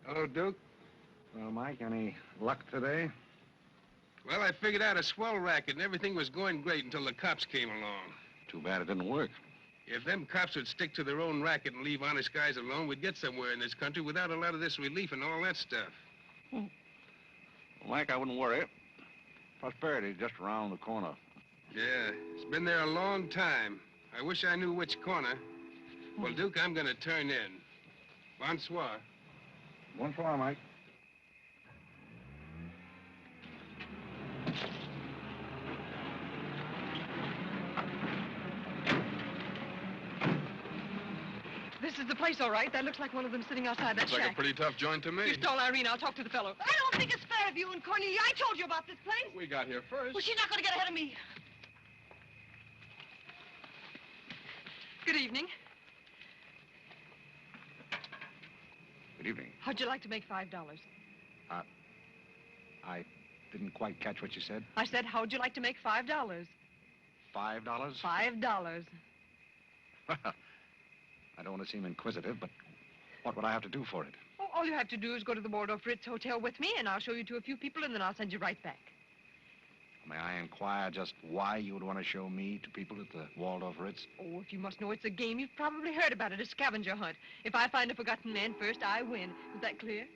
Hello, Duke. Well, Mike, any luck today? Well, I figured out a swell racket and everything was going great until the cops came along. Too bad it didn't work. If them cops would stick to their own racket and leave honest guys alone, we'd get somewhere in this country without a lot of this relief and all that stuff. Well, Mike, I wouldn't worry. Prosperity's just around the corner. Yeah, it's been there a long time. I wish I knew which corner. Well, Duke, I'm going to turn in. Bonsoir. Bonsoir, Mike. This is the place, all right. That looks like one of them sitting outside that Looks shack. like a pretty tough joint to me. You stole Irene. I'll talk to the fellow. I don't think it's fair of you and Cornelia. I told you about this place. We got here first. Well, she's not going to get ahead of me. Good evening. Good evening. How'd you like to make $5? I didn't quite catch what you said. I said, how'd you like to make $5? $5? $5. Well, I don't want to seem inquisitive, but what would I have to do for it? Oh, all you have to do is go to the Waldorf Ritz Hotel with me, and I'll show you to a few people, and then I'll send you right back. May I inquire just why you would want to show me to people at the Waldorf Ritz? Oh, if you must know, it's a game. You've probably heard about it, a scavenger hunt. If I find a forgotten man first, I win. Is that clear?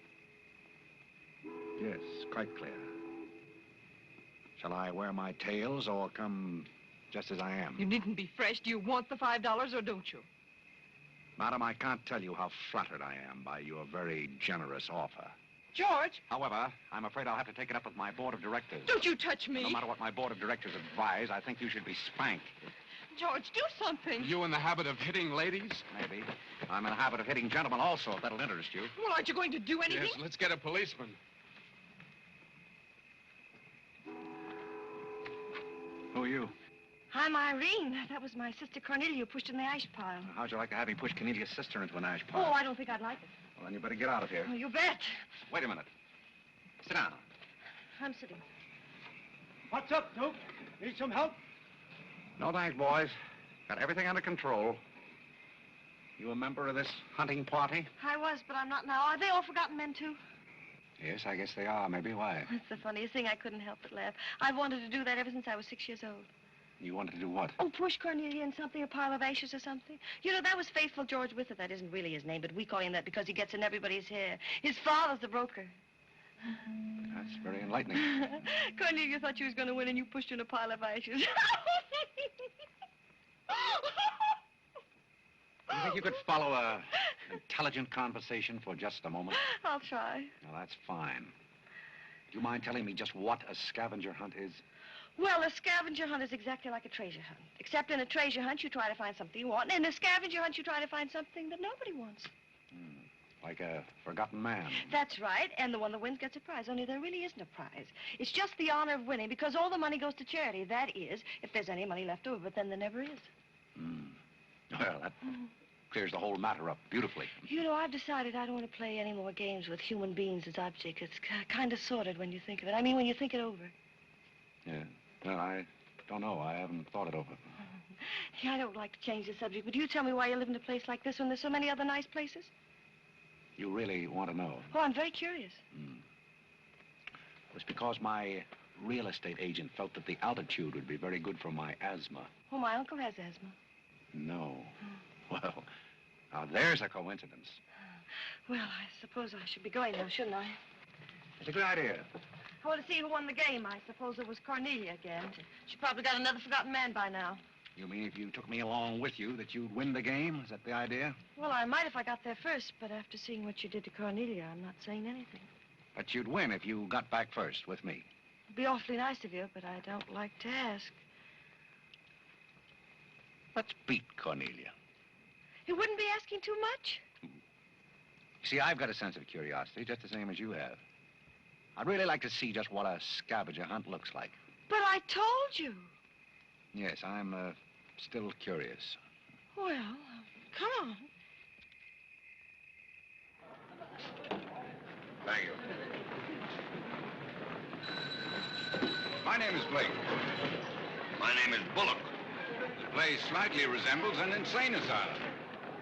Yes, quite clear. Shall I wear my tails or come just as I am? You needn't be fresh. Do you want the $5 or don't you? Madam, I can't tell you how flattered I am by your very generous offer. George! However, I'm afraid I'll have to take it up with my board of directors. Don't you touch me! No matter what my board of directors advise, I think you should be spanked. George, do something. You in the habit of hitting ladies? Maybe. I'm in the habit of hitting gentlemen also, if that'll interest you. Well, aren't you going to do anything? Yes, let's get a policeman. Who are you? I'm Irene. That was my sister Cornelia who pushed in the ash pile. How'd you like to have me push Cornelia's sister into an ash Oh, pile? I don't think I'd like it. Well, then you better get out of here. Oh, you bet. Wait a minute. Sit down. I'm sitting. What's up, Duke? Need some help? No thanks, boys. Got everything under control. You a member of this hunting party? I was, but I'm not now. Are they all forgotten men, too? Yes, I guess they are. Maybe. Why? That's the funniest thing. I couldn't help but laugh. I've wanted to do that ever since I was 6 years old. You wanted to do what? Oh, push Cornelia in something, a pile of ashes or something. You know, that was Faithful George Wither. That isn't really his name, but we call him that because he gets in everybody's hair. His father's the broker. That's very enlightening. Cornelia thought she was going to win, and you pushed her in a pile of ashes. You think you could follow an intelligent conversation for just a moment? I'll try. Well, that's fine. Do you mind telling me just what a scavenger hunt is? Well, a scavenger hunt is exactly like a treasure hunt. Except in a treasure hunt, you try to find something you want, and in a scavenger hunt, you try to find something that nobody wants. Like a forgotten man. That's right, and the one that wins gets a prize, only there really isn't a prize. It's just the honor of winning, because all the money goes to charity. That is, if there's any money left over, but then there never is. Well, that clears the whole matter up beautifully. You know, I've decided I don't want to play any more games with human beings as objects. It's kind of sordid when you think of it. I mean, when you think it over. Yeah. Well, I don't know. I haven't thought it over. Yeah, I don't like to change the subject, but you tell me why you live in a place like this when there's so many other nice places? You really want to know? Oh, I'm very curious. It was because my real estate agent felt that the altitude would be very good for my asthma. Oh, my uncle has asthma. No. Well, now there's a coincidence. Well, I suppose I should be going now, shouldn't I? It's a good idea. I want to see who won the game. I suppose it was Cornelia again. She probably got another forgotten man by now. You mean if you took me along with you that you'd win the game? Is that the idea? Well, I might if I got there first, but after seeing what you did to Cornelia, I'm not saying anything. But you'd win if you got back first with me. It'd be awfully nice of you, but I don't like to ask. Let's beat Cornelia. You wouldn't be asking too much? See, I've got a sense of curiosity, just the same as you have. I'd really like to see just what a scavenger hunt looks like. But I told you. Yes, I'm still curious. Well, come on. Thank you. My name is Blake. My name is Bullock. The place slightly resembles an insane asylum.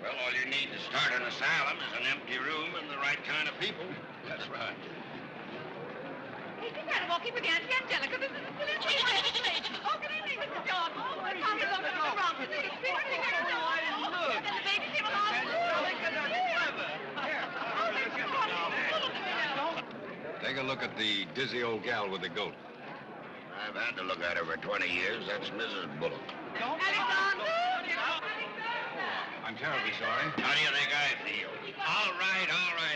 Well, all you need to start an asylum is an empty room and the right kind of people. That's right. Hey, keep out of walking with Auntie Angelica. This is a silly legislation. Oh, good evening, Mr. John. Oh, my God, is over to the wrong. And the baby came along. Take a look at the dizzy old gal with the goat. I've had to look at her for 20 years. That's Mrs. Bullock. Alexander! I'm terribly sorry. How do you think I feel? All right, Angelica.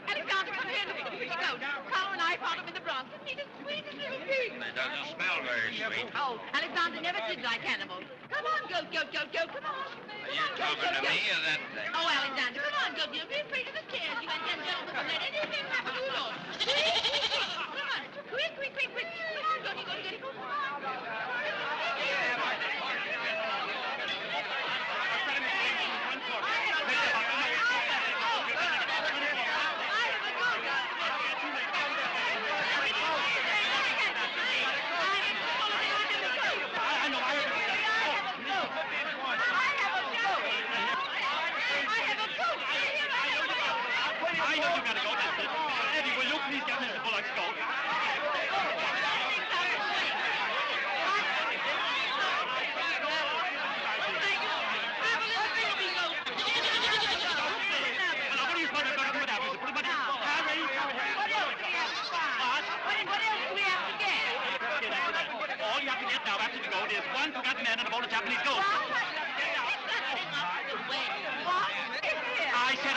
Alexander was here looking for the goat. Carl and I found him in the Bronx. Isn't he the sweetest little pig? It doesn't smell very sweet. Oh, Alexander never did like animals. Come on, goat, come on. Are you talking to me or that thing? Oh, Alexander, come on, goat. You'll be afraid of the stairs. You and Angelica won't let anything happen to you, Lord. Come on. Quick. Come on, goaty, come on.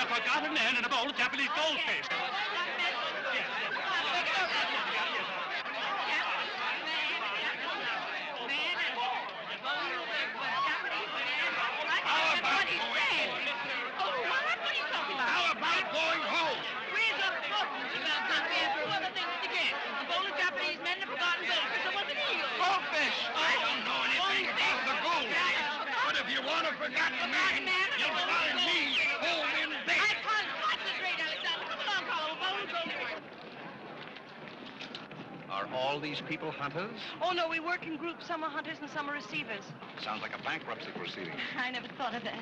Forgotten man and a bowl of Japanese goldfish. How about going home? Where's the buttons about that? We have two other things to get. A bowl of Japanese men and a forgotten goldfish. So what's an eel? Goldfish! I don't know anything about the gold. But if you want a forgotten man, you'll find me home in bed. I can't concentrate, Alexander. Come along, Carl. Bowl of goldfish. Are all these people hunters? Oh, no, we work in groups. Some are hunters and some are receivers. Sounds like a bankruptcy proceeding. I never thought of that.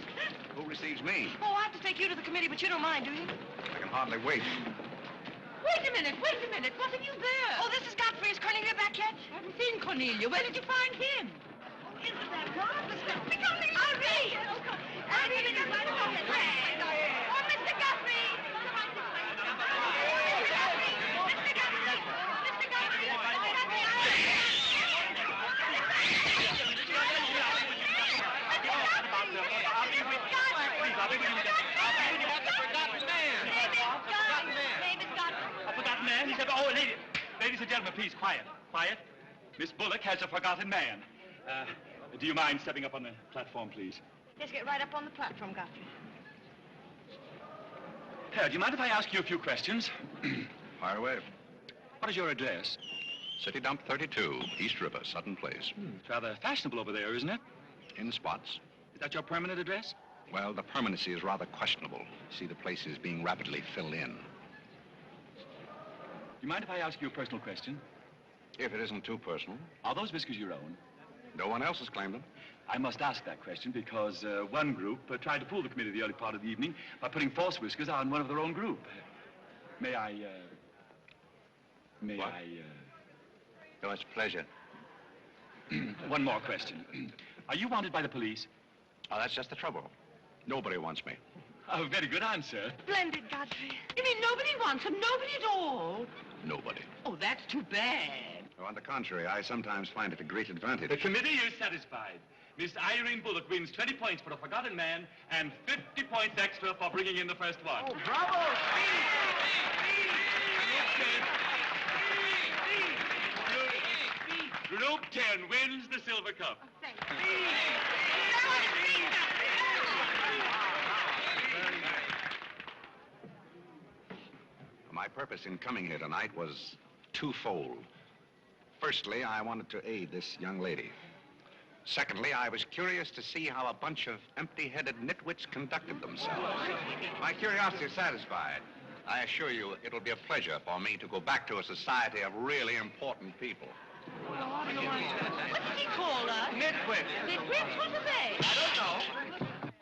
Who receives me? Oh, I have to take you to the committee, but you don't mind, do you? I can hardly wait. Wait a minute. What have you there? Oh, this is Godfrey. Is Cornelia back yet? I haven't seen Cornelia. Where did you find him? Isn't that marvelous? Mr. Godfrey! Irene! Irene, oh, Mr. Godfrey! A forgotten man? He said, oh, ladies and gentlemen, please, quiet. Miss Bullock has a forgotten man. Do you mind stepping up on the platform, please? Yes, get right up on the platform, Godfrey. Do you mind if I ask you a few questions? Fire away. What is your address? City Dump 32, East River, Sutton Place. It's rather fashionable over there, isn't it? In spots. Is that your permanent address? Well, the permanency is rather questionable. See, the place is being rapidly filled in. Do you mind if I ask you a personal question? If it isn't too personal. Are those whiskers your own? No one else has claimed them. I must ask that question because one group tried to fool the committee the early part of the evening by putting false whiskers on one of their own group. May I... What? No, it's a pleasure. One more question. Are you wanted by the police? Oh, that's just the trouble. Nobody wants me. Oh, very good answer. Splendid, Godfrey. You mean nobody wants him? Nobody at all? Nobody. Oh, that's too bad. Oh, on the contrary, I sometimes find it a great advantage. The committee is satisfied. Miss Irene Bullock wins 20 points for a forgotten man and 50 points extra for bringing in the first one. Oh, bravo! Group 10 wins the silver cup. Oh, thank you. My purpose in coming here tonight was twofold. Firstly, I wanted to aid this young lady. Secondly, I was curious to see how a bunch of empty-headed nitwits conducted themselves. My curiosity is satisfied. I assure you, it'll be a pleasure for me to go back to a society of really important people. What did he call us? Nitwits. Nitwits? What are they? I don't know.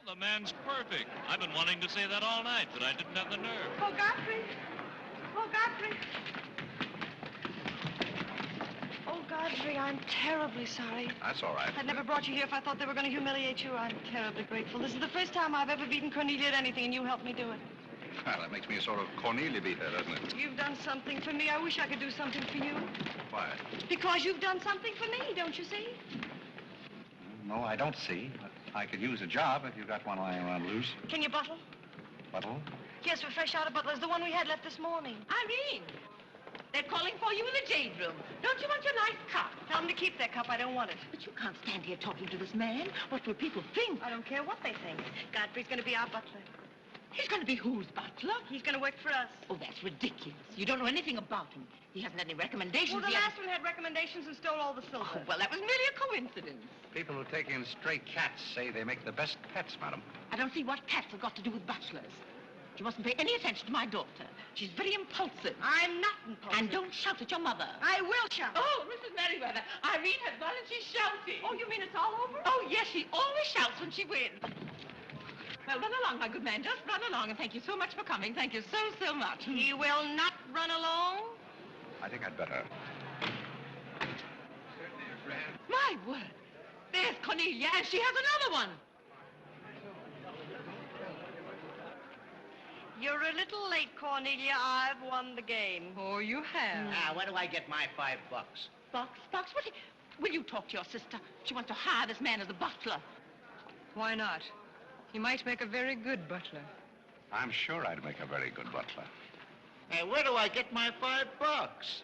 The man's perfect. I've been wanting to say that all night, but I didn't have the nerve. Oh, Godfrey. Oh, Godfrey. Oh, Godfrey, I'm terribly sorry. That's all right. I'd never brought you here if I thought they were going to humiliate you. I'm terribly grateful. This is the first time I've ever beaten Cornelia at anything, and you helped me do it. Well, that makes me a sort of Cornelia beater, doesn't it? You've done something for me. I wish I could do something for you. Why? Because you've done something for me, don't you see? No, I don't see. I could use a job if you've got one lying around loose. Can you buttle? Buttle? Yes, we're fresh out of Butler's, the one we had left this morning. Irene, they're calling for you in the jade room. Don't you want your nice cup? Tell them to keep their cup. I don't want it. But you can't stand here talking to this man. What will people think? I don't care what they think. Godfrey's going to be our butler. He's going to be whose butler? He's going to work for us. Oh, that's ridiculous. You don't know anything about him. He hasn't any recommendations. Well, the yet. last one had recommendations and stole all the silver. Oh, well, that was merely a coincidence. People who take in stray cats say they make the best pets, madam. I don't see what cats have got to do with butlers. You mustn't pay any attention to my daughter. She's very impulsive. I'm not impulsive. And don't shout at your mother. I will shout. Oh, Mrs. Merriweather, Irene has gone and she's shouting. Oh, you mean it's all over? Oh, yes, she always shouts when she wins. Well, run along, my good man. Just run along, and thank you so much for coming. Thank you so, so much. He will not run along. I think I'd better. My word. There's Cornelia, and she has another one. You're a little late, Cornelia. I've won the game. Oh, you have? Now, where do I get my $5? Box? What? Will you talk to your sister? She wants to hire this man as a butler. Why not? He might make a very good butler. I'm sure I'd make a very good butler. Hey, where do I get my $5? Bucks?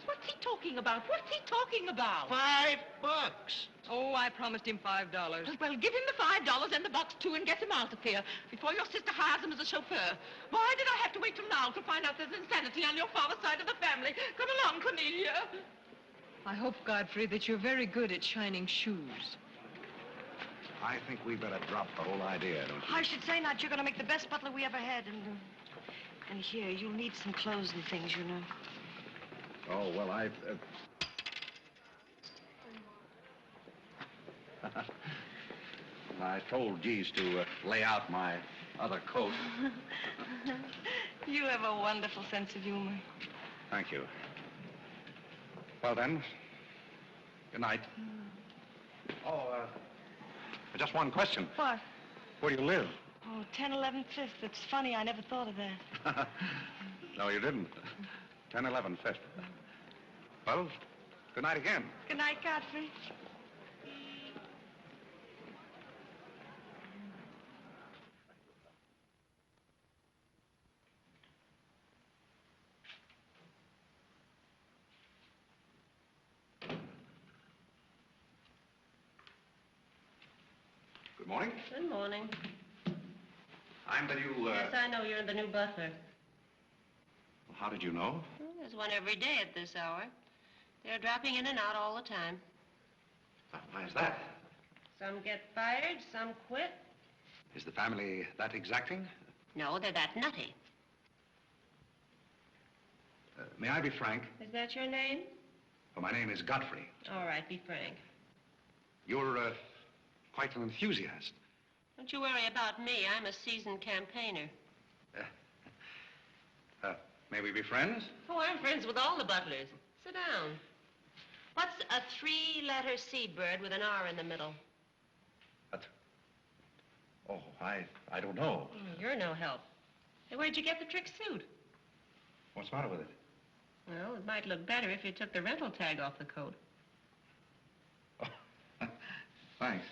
What's he talking about? What's he talking about? $5. Oh, I promised him $5. Well, give him the $5 and the bucks, too, and get him out of here before your sister hires him as a chauffeur. Why did I have to wait till now to find out there's insanity on your father's side of the family? Come along, Cornelia. I hope, Godfrey, that you're very good at shining shoes. I think we better drop the whole idea, don't you? I should say not. You're going to make the best butler we ever had. And here, you'll need some clothes and things, you know. Oh, well, I told Jeeves to lay out my other coat. You have a wonderful sense of humor. Thank you. Well, then, good night. Oh, just one question. What? Where do you live? Oh, 1011 Fifth. It's funny, I never thought of that. No, you didn't. 1011 Fifth. Well, good night again. Good night, Godfrey. Good morning. Good morning. I'm the new, Yes, I know you're the new butler. How did you know? Well, there's one every day at this hour. They're dropping in and out all the time. Why is that? Some get fired, some quit. Is the family that exacting? No, they're that nutty. May I be frank? Is that your name? Well, my name is Godfrey. All right, be frank. You're, quite an enthusiast. Don't you worry about me. I'm a seasoned campaigner. May we be friends? Oh, I'm friends with all the butlers. Sit down. What's a three-letter seabird with an R in the middle? Oh, I don't know. You're no help. Hey, where'd you get the trick suit? What's the matter with it? Well, it might look better if you took the rental tag off the coat. Oh, thanks.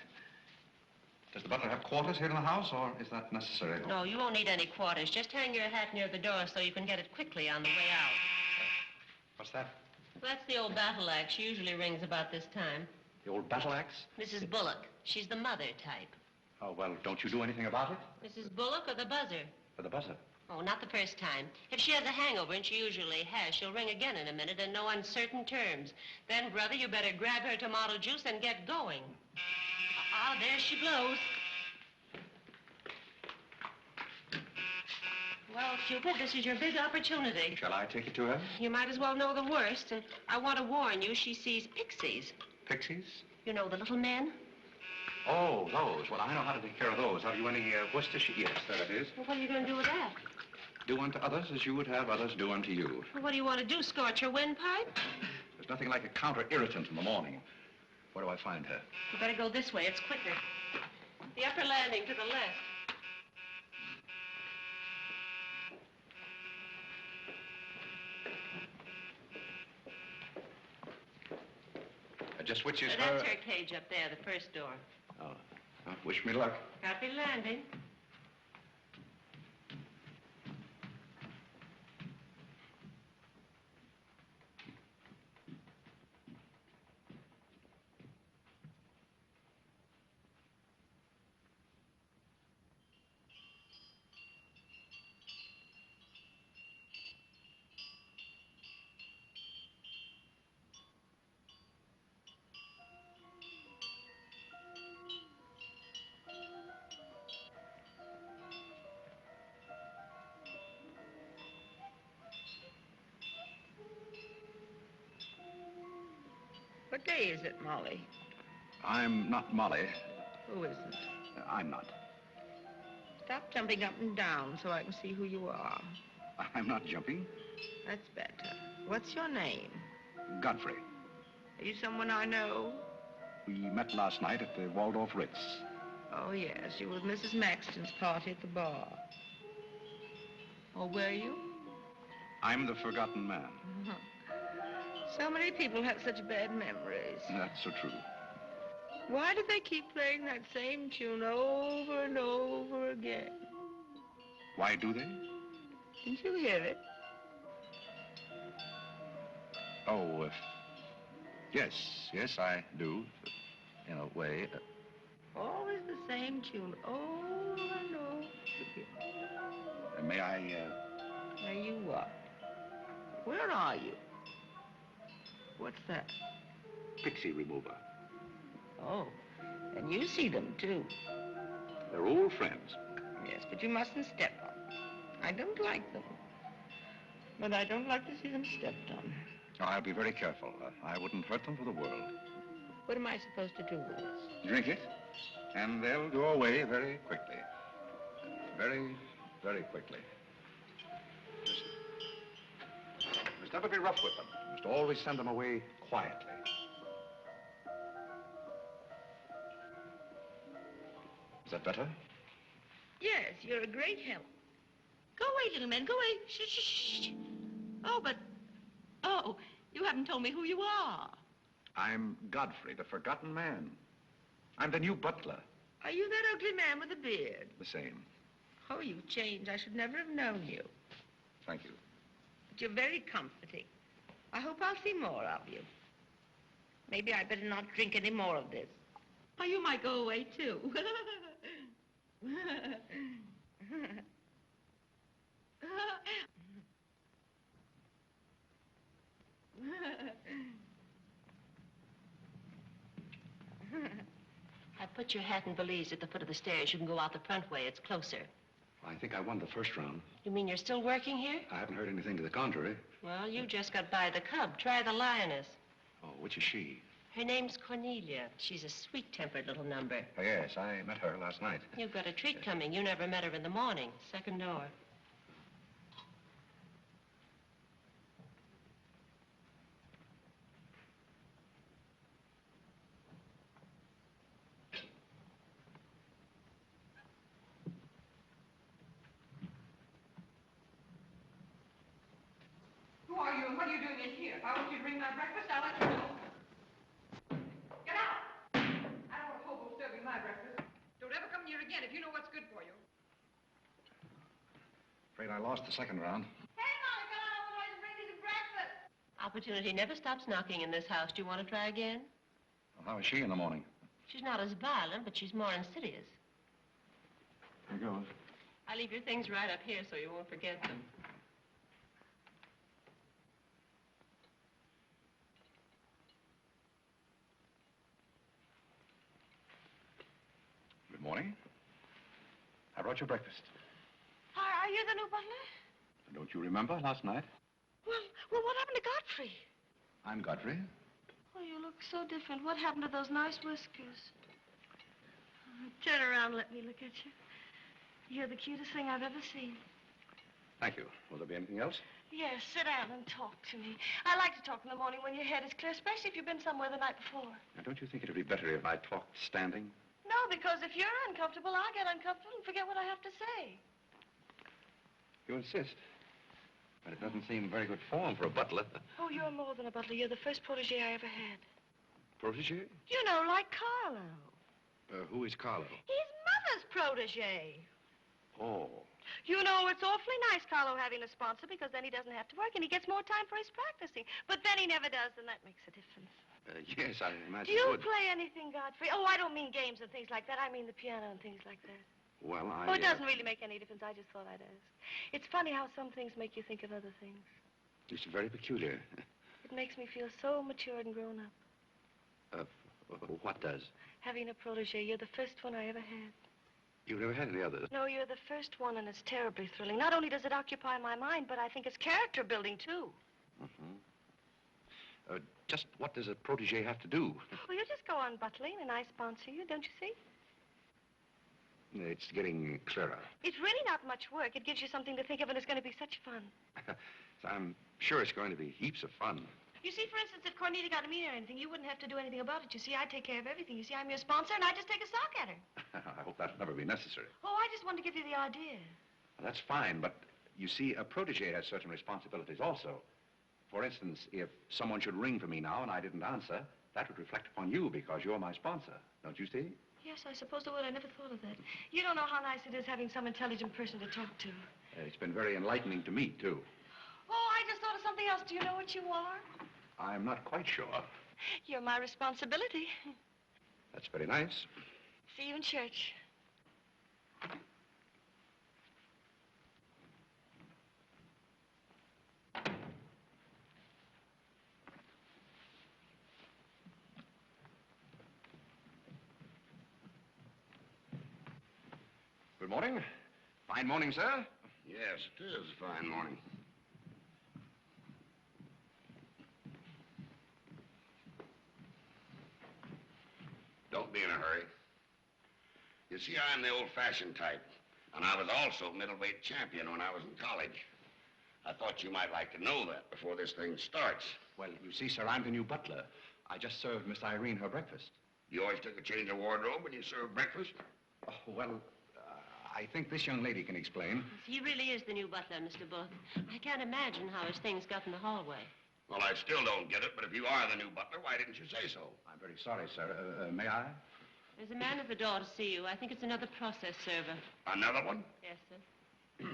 Does the butler have quarters here in the house, or is that necessary? No, you won't need any quarters. Just hang your hat near the door so you can get it quickly on the way out. What's that? Well, that's the old battle axe. She usually rings about this time. The old battle axe? Mrs. Bullock. She's the mother type. Oh, well, don't you do anything about it? Mrs. Bullock or the buzzer? For the buzzer. Oh, not the first time. If she has a hangover, and she usually has, she'll ring again in a minute in no uncertain terms. Then, brother, you better grab her tomato juice and get going. There she blows. Well, Cupid, this is your big opportunity. Shall I take it to her? You might as well know the worst, and I want to warn you, she sees pixies. Pixies? You know, the little men? Oh, those. Well, I know how to take care of those. Have you any Worcestershire? Yes, there it is. Well, what are you going to do with that? Do unto others as you would have others do unto you. Well, what do you want to do, scorch your windpipe? There's nothing like a counter-irritant in the morning. Where do I find her? You better go this way. It's quicker. The upper landing to the left. Just which is her... That's her cage up there, the first door. Oh. Well, wish me luck. Happy landing. What day is it, Molly? I'm not Molly. Who isn't? I'm not. Stop jumping up and down so I can see who you are. I'm not jumping. That's better. What's your name? Godfrey. Are you someone I know? We met last night at the Waldorf Ritz. Oh, yes. You were with Mrs. Maxton's party at the bar. Or were you? I'm the forgotten man. So many people have such bad memories. That's so true. Why do they keep playing that same tune over and over again? Why do they? Didn't you hear it? Oh, yes, I do, in a way. Always the same tune, over and over again. May I, May you what? Where are you? What's that? Pixie remover. Oh, and you see them, too. They're old friends. Yes, but you mustn't step on them. I don't like them. But I don't like to see them stepped on. Oh, I'll be very careful. I wouldn't hurt them for the world. What am I supposed to do with this? Drink it, and they'll go away very quickly. Very, very quickly. You must never be rough with them. You must always send them away quietly. Is that better? Yes, you're a great help. Go away, little man, go away. Shh, shh, shh. Oh, but... Oh, you haven't told me who you are. I'm Godfrey, the forgotten man. I'm the new butler. Are you that ugly man with the beard? The same. Oh, you've changed. I should never have known you. Thank you. But you're very comforting. I hope I'll see more of you. Maybe I'd better not drink any more of this. Oh, you might go away, too. I put your hat and valise at the foot of the stairs. You can go out the front way. It's closer. I think I won the first round. You mean you're still working here? I haven't heard anything to the contrary. Well, you just got by the cub. Try the lioness. Oh, which is she? Her name's Cornelia. She's a sweet-tempered little number. Oh, yes, I met her last night. You've got a treat coming. You never met her in the morning. Second door. Who are you and what are you doing in here? If I want you to bring my breakfast, I'll let you know. Get out! I don't want a hobo serving my breakfast. Don't ever come here again if you know what's good for you. Afraid I lost the second round. Hey, Molly, come on over and bring me some breakfast. Opportunity never stops knocking in this house. Do you want to try again? Well, how is she in the morning? She's not as violent, but she's more insidious. Here goes. I leave your things right up here so you won't forget them. Good morning. I brought you breakfast. Are you the new butler? Don't you remember last night? Well, what happened to Godfrey? I'm Godfrey. Oh, you look so different. What happened to those nice whiskers? Turn around and let me look at you. You're the cutest thing I've ever seen. Thank you. Will there be anything else? Yes, sit down and talk to me. I like to talk in the morning when your head is clear, especially if you've been somewhere the night before. Now, don't you think it would be better if I talked standing? No, because if you're uncomfortable, I'll get uncomfortable and forget what I have to say. You insist. But it doesn't seem very good form for a butler. Oh, you're more than a butler. You're the first protege I ever had. Protege? You know, like Carlo. Who is Carlo? His mother's protege. Oh. You know, it's awfully nice, Carlo, having a sponsor, because then he doesn't have to work and he gets more time for his practicing. But then he never does, and that makes a difference. Yes, I imagine Do you it would. play anything, Godfrey? Oh, I don't mean games and things like that. I mean the piano and things like that. Well, Oh, it doesn't really make any difference. I just thought I'd ask. It's funny how some things make you think of other things. It's very peculiar. It makes me feel so matured and grown up. What does? Having a protege. You're the first one I ever had. You've never had any others? No, you're the first one, and it's terribly thrilling. Not only does it occupy my mind, but I think it's character building, too. Mm-hmm. Just what does a protege have to do? Well, you just go on buttling, and I sponsor you, don't you see? It's getting clearer. It's really not much work. It gives you something to think of, and it's going to be such fun. So I'm sure it's going to be heaps of fun. You see, for instance, if Cornelia got a meeting or anything, you wouldn't have to do anything about it. You see, I take care of everything. You see, I'm your sponsor, and I just take a sock at her. I hope that'll never be necessary. Oh, I just wanted to give you the idea. Well, that's fine, but you see, a protege has certain responsibilities also. For instance, if someone should ring for me now and I didn't answer, that would reflect upon you because you're my sponsor. Don't you see? Yes, I suppose it would. I never thought of that. You don't know how nice it is having some intelligent person to talk to. It's been very enlightening to me, too. Oh, I just thought of something else. Do you know what you are? I'm not quite sure. You're my responsibility. That's very nice. See you in church. Good morning. Fine morning, sir. Yes, it is a fine morning. Don't be in a hurry. You see, I'm the old-fashioned type, and I was also middleweight champion when I was in college. I thought you might like to know that before this thing starts. Well, you see, sir, I'm the new butler. I just served Miss Irene her breakfast. You always took a change of wardrobe when you served breakfast? Oh, well, I think this young lady can explain. He really is the new butler, Mr. Bullock. I can't imagine how his things got in the hallway. Well, I still don't get it, but if you are the new butler, why didn't you say so? I'm very sorry, sir. May I? There's a man at the door to see you. I think it's another process server. Another one? Yes, sir.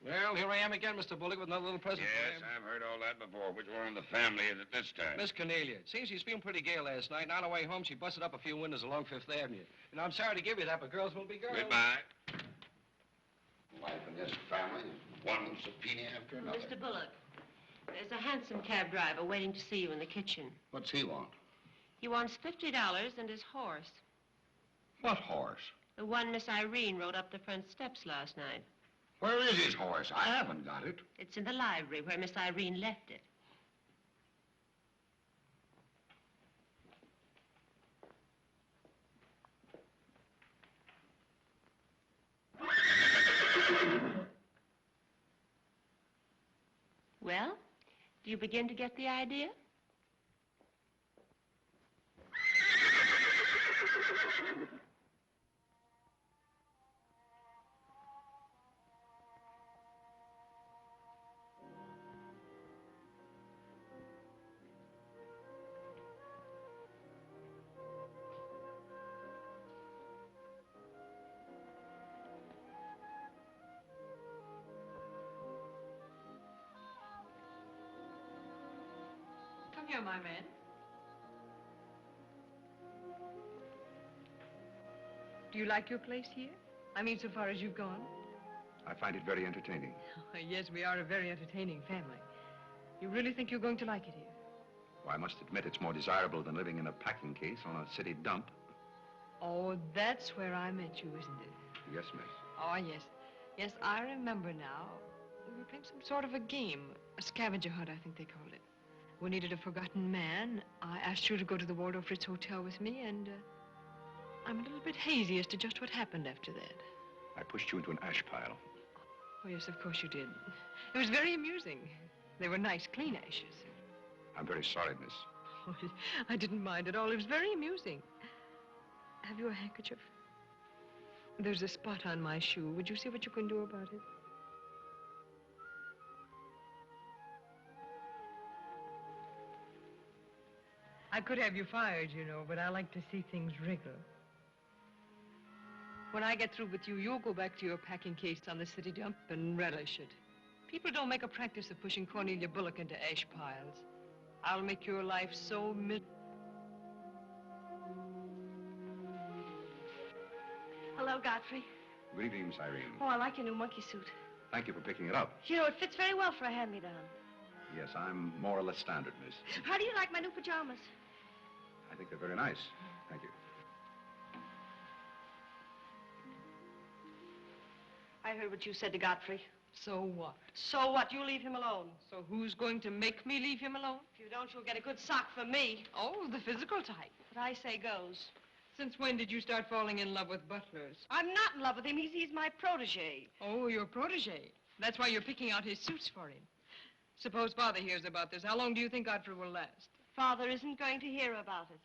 Well, here I am again, Mr. Bullock, with another little present Yes, for you. I've heard all that before. Which one in the family is it this time? Miss Cornelia. It seems she's feeling pretty gay last night, and on her way home, she busted up a few windows along Fifth Avenue. And I'm sorry to give you that, but girls will be girls. Goodbye. Life in this family, one subpoena after another. Mr. Bullock, there's a hansom cab driver waiting to see you in the kitchen. What's he want? He wants $50 and his horse. What horse? The one Miss Irene rode up the front steps last night. Where is his horse? I haven't got it. It's in the library where Miss Irene left it. Well, do you begin to get the idea? Come here, my man. Do you like your place here? I mean, so far as you've gone? I find it very entertaining. Oh, yes, we are a very entertaining family. You really think you're going to like it here? Well, I must admit it's more desirable than living in a packing case on a city dump. Oh, that's where I met you, isn't it? Yes, miss. Oh, yes. Yes, I remember now. We were playing some sort of a game. A scavenger hunt, I think they called it. We needed a forgotten man. I asked you to go to the Waldorf Ritz Hotel with me, and I'm a little bit hazy as to just what happened after that. I pushed you into an ash pile. Oh, yes, of course you did. It was very amusing. They were nice, clean ashes. I'm very sorry, miss. Oh, I didn't mind at all. It was very amusing. Have you a handkerchief? There's a spot on my shoe. Would you see what you can do about it? I could have you fired, you know, but I like to see things wriggle. When I get through with you, you'll go back to your packing case on the city dump and relish it. People don't make a practice of pushing Cornelia Bullock into ash piles. I'll make your life so miserable. Hello, Godfrey. Good evening, Miss Irene. Oh, I like your new monkey suit. Thank you for picking it up. You know, it fits very well for a hand-me-down. Yes, I'm more or less standard, miss. How do you like my new pajamas? I think they're very nice. Thank you. I heard what you said to Godfrey. So what? So what? You leave him alone. So who's going to make me leave him alone? If you don't, you'll get a good sock from me. Oh, the physical type. What I say goes. Since when did you start falling in love with butlers? I'm not in love with him. He's my protege. Oh, your protege. That's why you're picking out his suits for him. Suppose Father hears about this. How long do you think Godfrey will last? Father isn't going to hear about it.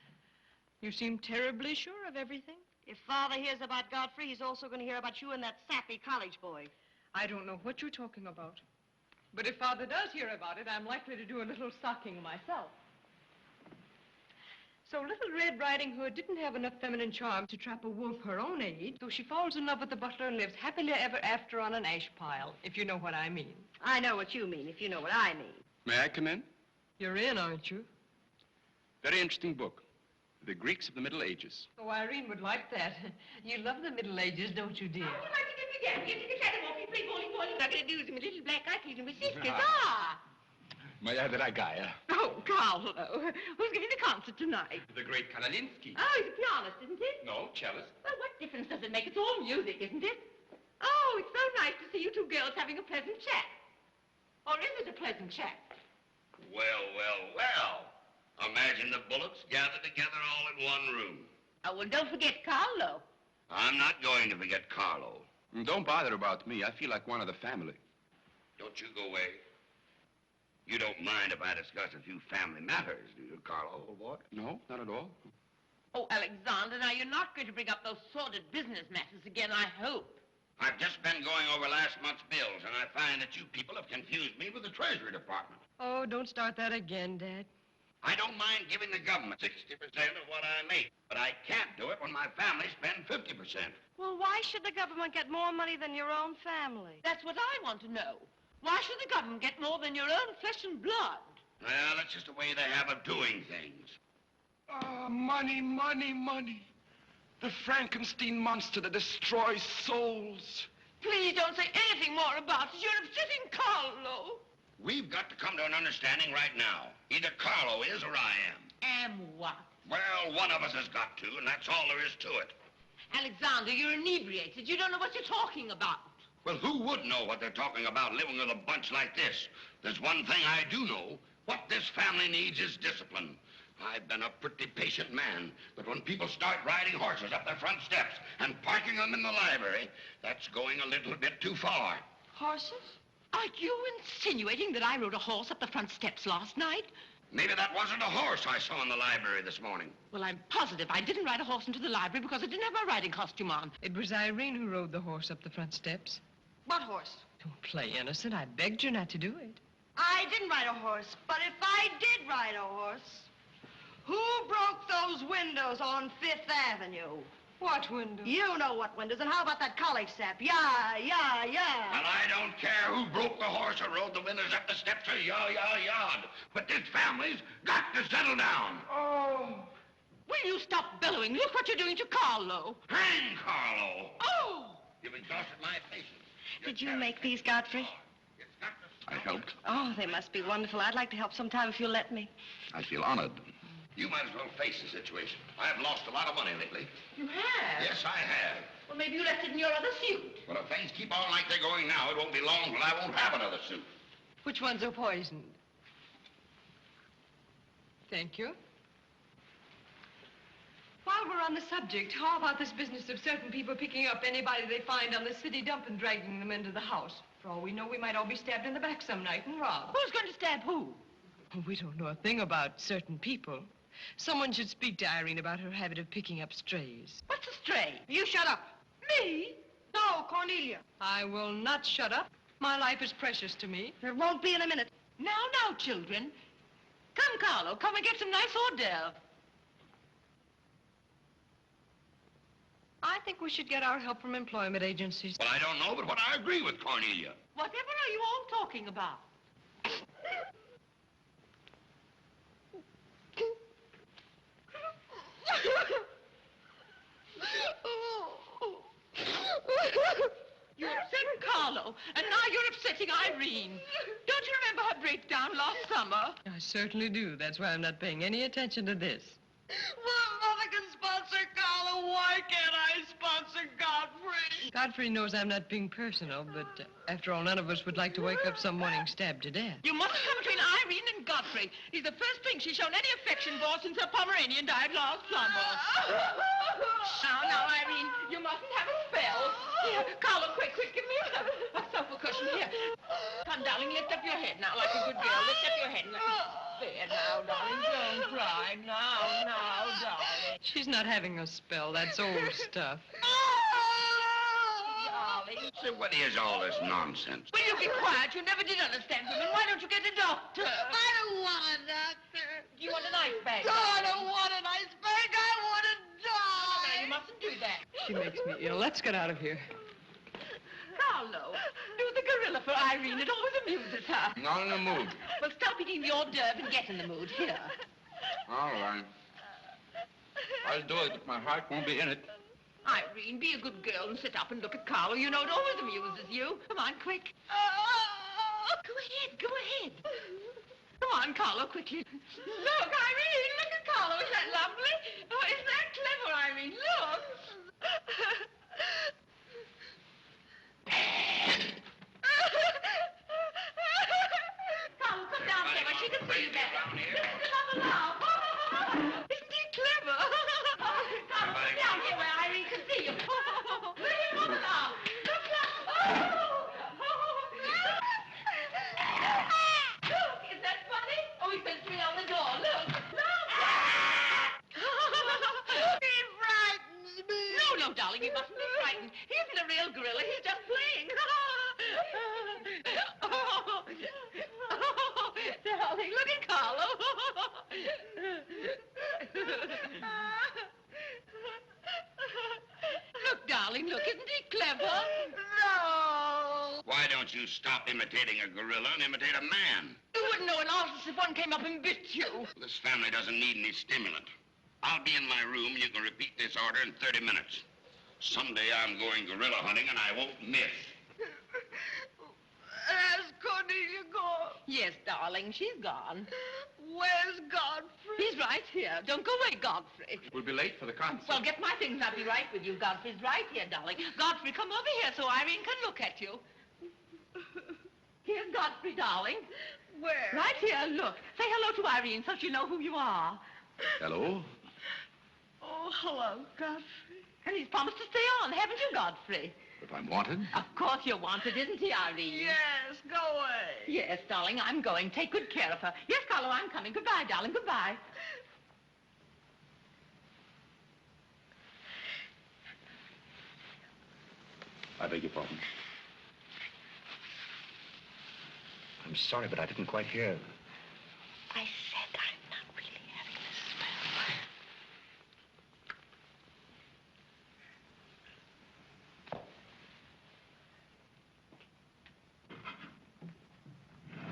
You seem terribly sure of everything. If Father hears about Godfrey, he's also going to hear about you and that sappy college boy. I don't know what you're talking about. But if Father does hear about it, I'm likely to do a little socking myself. So Little Red Riding Hood didn't have enough feminine charm to trap a wolf her own age, so she falls in love with the butler and lives happily ever after on an ash pile, if you know what I mean. I know what you mean, if you know what I mean. May I come in? You're in, aren't you? Very interesting book. The Greeks of the Middle Ages. Oh, Irene would like that. You love the Middle Ages, don't you, dear? Oh, you like to get again. You take a shadow walk, you play volleyball, you're not going to do some little black eyes and with sisters. Ah! Moja dragaya. Oh, Carlo. Who's giving the concert tonight? The great Kanalinsky. Oh, he's a pianist, isn't he? No, cellist. Well, what difference does it make? It's all music, isn't it? Oh, it's so nice to see you two girls having a pleasant chat. Or is it a pleasant chat? Well, well, well. Imagine the Bullocks gathered together all in one room. Oh, well, don't forget Carlo. I'm not going to forget Carlo. Don't bother about me. I feel like one of the family. Don't you go away. You don't mind if I discuss a few family matters, do you, Carlo, old boy? No, not at all. Oh, Alexander, now you're not going to bring up those sordid business matters again, I hope. I've just been going over last month's bills, and I find that you people have confused me with the Treasury Department. Oh, don't start that again, Dad. I don't mind giving the government 60% of what I make, but I can't do it when my family spend 50%. Well, why should the government get more money than your own family? That's what I want to know. Why should the government get more than your own flesh and blood? Well, that's just the way they have of doing things. Ah, money, money, money. The Frankenstein monster that destroys souls. Please don't say anything more about it. You're upsetting Carlo. We've got to come to an understanding right now. Either Carlo is or I am. Am what? Well, one of us has got to, and that's all there is to it. Alexander, you're inebriated. You don't know what you're talking about. Well, who would know what they're talking about living with a bunch like this? There's one thing I do know. What this family needs is discipline. I've been a pretty patient man, but when people start riding horses up their front steps and parking them in the library, that's going a little bit too far. Horses? Are you insinuating that I rode a horse up the front steps last night? Maybe that wasn't a horse I saw in the library this morning. Well, I'm positive I didn't ride a horse into the library because I didn't have my riding costume on. It was Irene who rode the horse up the front steps. What horse? Don't play innocent. I begged you not to do it. I didn't ride a horse, but if I did ride a horse, who broke those windows on Fifth Avenue? What window? You know what windows, and how about that college sap? Yeah. And I don't care who broke the horse or rode the windows up the steps or yard. But this family's got to settle down. Oh. Will you stop bellowing? Look what you're doing to Carlo. Hang Carlo. Oh! You've exhausted my patience. Did you make these, Godfrey? I helped. Oh, they must be wonderful. I'd like to help sometime if you'll let me. I feel honored. You might as well face the situation. I've lost a lot of money lately. You have? Yes, I have. Well, maybe you left it in your other suit. Well, if things keep on like they're going now, it won't be long till I won't have another suit. Which ones are poisoned? Thank you. While we're on the subject, how about this business of certain people picking up anybody they find on the city dump and dragging them into the house? For all we know, we might all be stabbed in the back some night and robbed. Who's going to stab who? Oh, we don't know a thing about certain people. Someone should speak to Irene about her habit of picking up strays. What's a stray? You shut up. Me? No, Cornelia. I will not shut up. My life is precious to me. There won't be in a minute. Now, children. Come, Carlo, come and get some nice hors d'oeuvre. I think we should get our help from employment agencies. Well, I don't know, but what I agree with Cornelia. Whatever are you all talking about? You upset Carlo, and now you're upsetting Irene. Don't you remember her breakdown last summer? I certainly do. That's why I'm not paying any attention to this. Well, Mother can sponsor Carla. Why can't I sponsor Godfrey? Godfrey knows I'm not being personal, but after all, none of us would like to wake up some morning stabbed to death. You mustn't come between Irene and Godfrey. He's the first thing she's shown any affection for since her Pomeranian died last summer. Now, Irene, you mustn't have a spell. Here, Carlo, quick, give me a sofa cushion here. Come, darling, lift up your head now like a good girl. Lift up your head and there now, darling. Don't cry. Now, darling. She's not having a spell. That's old stuff. Darling. So what is all this nonsense? Will you be quiet? You never did understand women. Why don't you get a doctor? I don't want a doctor. Do you want an ice bag? No, I don't want an ice bag. I want to die. No, you mustn't do that. She makes me ill. Let's get out of here. Carlo, do the gorilla for Irene. It always amuses her. Not in the mood. Well, stop eating the hors d'oeuvre and get in the mood. Here. All right. I'll do it, but my heart won't be in it. Irene, be a good girl and sit up and look at Carlo. You know it always amuses you. Come on, quick. Go ahead. Come on, Carlo, quickly. Look, Irene, look at Carlo. Isn't that lovely? Oh, isn't that clever, Irene? Look. Carlo, come down there where she can see you better. Listen to Mama now. Isn't he clever? Carlo, come down here where Irene can see you. Look at Mama now. Look. Look, is that funny? Oh, he's been swinging on the door. Look. He frightens me. No, darling, you mustn't be frightened. He isn't a real gorilla. He's just playing. Darling, look at Carlo. Look, darling, look. Isn't he clever? No. Why don't you stop imitating a gorilla and imitate a man? You wouldn't know an artist if one came up and bit you. This family doesn't need any stimulant. I'll be in my room and you can repeat this order in 30 minutes. Someday I'm going gorilla hunting and I won't miss. Has Cornelia gone? Yes, darling, she's gone. Where's Godfrey? He's right here. Don't go away, Godfrey. We'll be late for the concert. Well, get my things. I'll be right with you. Godfrey's right here, darling. Godfrey, come over here so Irene can look at you. Here's Godfrey, darling. Where? Right here, look. Say hello to Irene so she'll know who you are. Hello? Oh, hello, Godfrey. And he's promised to stay on, haven't you, Godfrey? If I'm wanted? Of course you're wanted, isn't he, Irene? Yes, go away. Yes, darling, I'm going. Take good care of her. Yes, Carlo, I'm coming. Goodbye, darling. Goodbye. I beg your pardon. I'm sorry, but I didn't quite hear. I said I'm not really having this spell.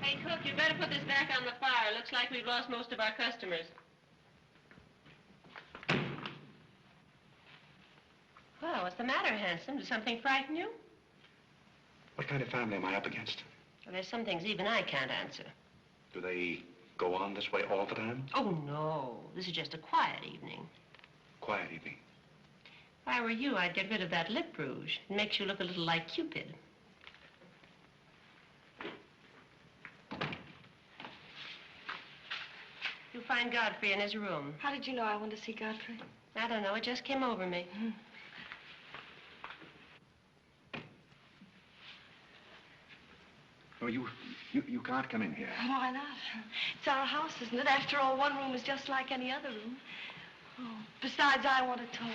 Hey, cook, you'd better put this back on the fire. Looks like we've lost most of our customers. Well, what's the matter, handsome? Did something frighten you? What kind of family am I up against? Well, there's some things even I can't answer. Do they go on this way all the time? Oh, no. This is just a quiet evening. Quiet evening. If I were you, I'd get rid of that lip rouge. It makes you look a little like Cupid. You find Godfrey in his room. How did you know I wanted to see Godfrey? I don't know. It just came over me. Oh, you can't come in here. Why not? It's our house, isn't it? After all, one room is just like any other room. Oh, besides, I want to talk.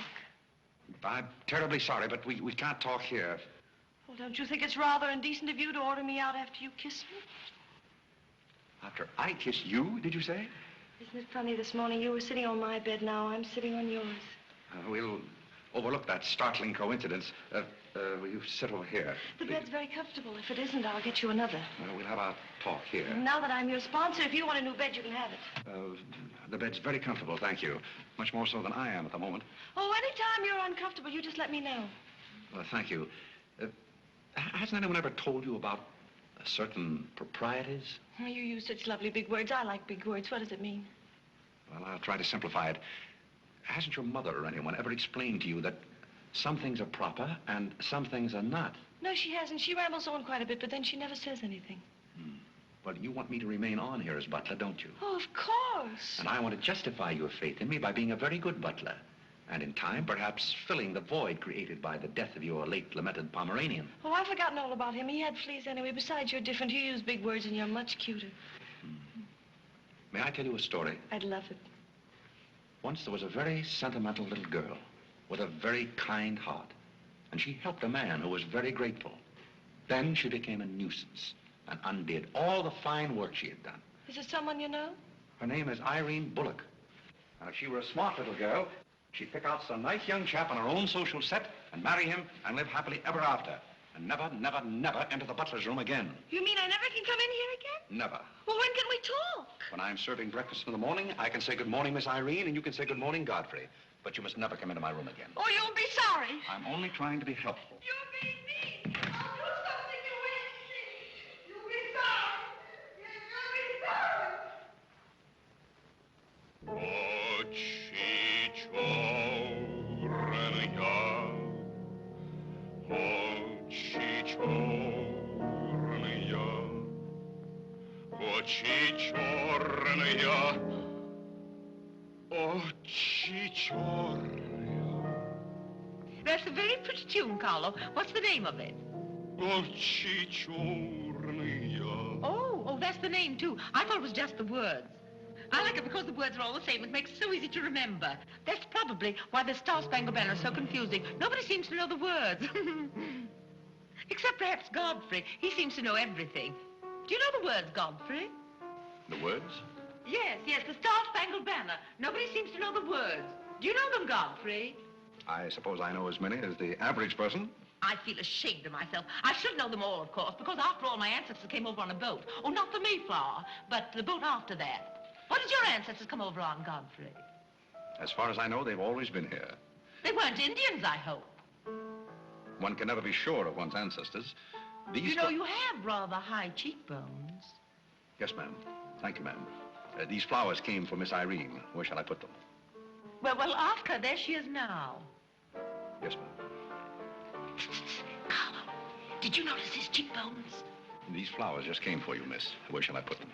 I'm terribly sorry, but we can't talk here. Well, don't you think it's rather indecent of you to order me out after you kiss me? After I kiss you, did you say? Isn't it funny, this morning you were sitting on my bed, now I'm sitting on yours. We'll overlook that startling coincidence. Will you sit over here? The bed's very comfortable. If it isn't, I'll get you another. We'll have our talk here. Now that I'm your sponsor, if you want a new bed, you can have it. The bed's very comfortable, thank you. Much more so than I am at the moment. Oh, anytime you're uncomfortable, you just let me know. Thank you. Hasn't anyone ever told you about certain proprieties? Oh, you use such lovely big words. I like big words. What does it mean? Well, I'll try to simplify it. Hasn't your mother or anyone ever explained to you that some things are proper and some things are not? No, she hasn't. She rambles on quite a bit, but then she never says anything. Well, you want me to remain on here as butler, don't you? Oh, of course. And I want to justify your faith in me by being a very good butler. And in time, perhaps filling the void created by the death of your late lamented Pomeranian. Oh, I've forgotten all about him. He had fleas anyway. Besides, you're different. You use big words and you're much cuter. May I tell you a story? I'd love it. Once there was a very sentimental little girl with a very kind heart. And she helped a man who was very grateful. Then she became a nuisance and undid all the fine work she had done. Is it someone you know? Her name is Irene Bullock. And if she were a smart little girl, she'd pick out some nice young chap on her own social set and marry him and live happily ever after. And never, never, never enter the butler's room again. You mean I never can come in here again? Never. Well, when can we talk? When I'm serving breakfast in the morning, I can say good morning, Miss Irene, and you can say good morning, Godfrey. But you must never come into my room again. Oh, you'll be sorry. I'm only trying to be helpful. You're being mean. I'll do something you won't see. You'll be sorry. That's a very pretty tune, Carlo. What's the name of it? Oh, that's the name, too. I thought it was just the words. I like it because the words are all the same. It makes it so easy to remember. That's probably why the Star-Spangled Banner is so confusing. Nobody seems to know the words. Except perhaps Godfrey. He seems to know everything. Do you know the words, Godfrey? The words? Yes, the Star-Spangled Banner. Nobody seems to know the words. Do you know them, Godfrey? I suppose I know as many as the average person. I feel ashamed of myself. I should know them all, of course, because after all, my ancestors came over on a boat. Oh, not the Mayflower, but the boat after that. What did your ancestors come over on, Godfrey? As far as I know, they've always been here. They weren't Indians, I hope. One can never be sure of one's ancestors. You know, you have rather high cheekbones. Yes, ma'am. Thank you, ma'am. These flowers came for Miss Irene. Where shall I put them? Well, ask her. There she is now. Yes, ma'am. Carlo, did you notice his cheekbones? These flowers just came for you, miss. Where shall I put them?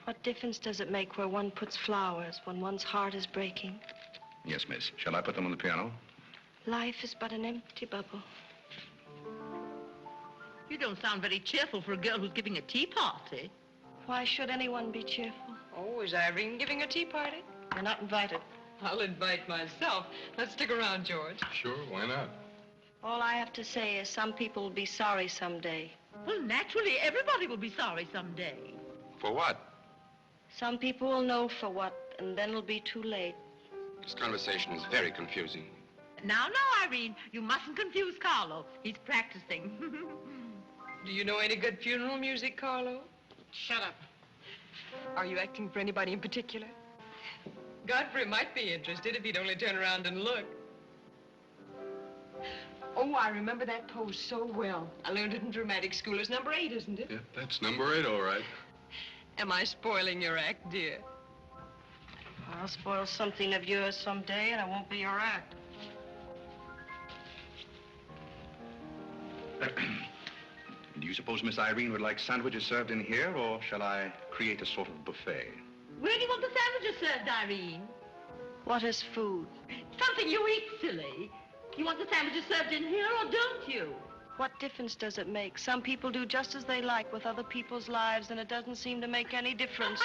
What difference does it make where one puts flowers when one's heart is breaking? Yes, miss. Shall I put them on the piano? Life is but an empty bubble. You don't sound very cheerful for a girl who's giving a tea party. Why should anyone be cheerful? Oh, is Irene giving a tea party? You're not invited. I'll invite myself. Let's stick around, George. Sure, why not? All I have to say is some people will be sorry someday. Well, naturally, everybody will be sorry someday. For what? Some people will know for what, and then it'll be too late. This conversation is very confusing. Now, Irene, you mustn't confuse Carlo. He's practicing. Do you know any good funeral music, Carlo? Shut up. Are you acting for anybody in particular? Godfrey might be interested if he'd only turn around and look. Oh, I remember that pose so well. I learned it in dramatic school. It's number 8, isn't it? Yeah, that's number 8, all right. Am I spoiling your act, dear? I'll spoil something of yours someday, and it won't be your act. Do you suppose Miss Irene would like sandwiches served in here, or shall I create a sort of buffet? Where do you want the sandwiches served, Irene? What is food? Something you eat, silly. You want the sandwiches served in here or don't you? What difference does it make? Some people do just as they like with other people's lives, and it doesn't seem to make any difference.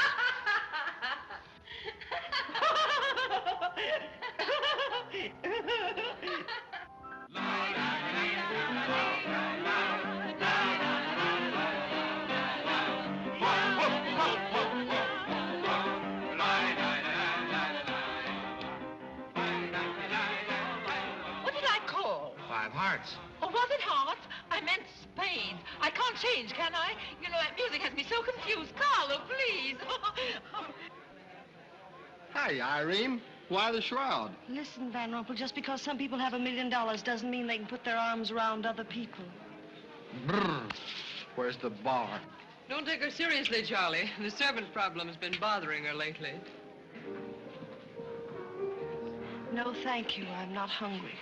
What did I call? 5 hearts. Oh, was it hearts? I meant spades. I can't change, can I? You know, that music has me so confused. Carlo, please. Hey, Irene. Why the shroud? Listen, Van Rompel, just because some people have $1 million doesn't mean they can put their arms around other people. Brr. Where's the bar? Don't take her seriously, Charlie. The servant problem's been bothering her lately. No, thank you. I'm not hungry.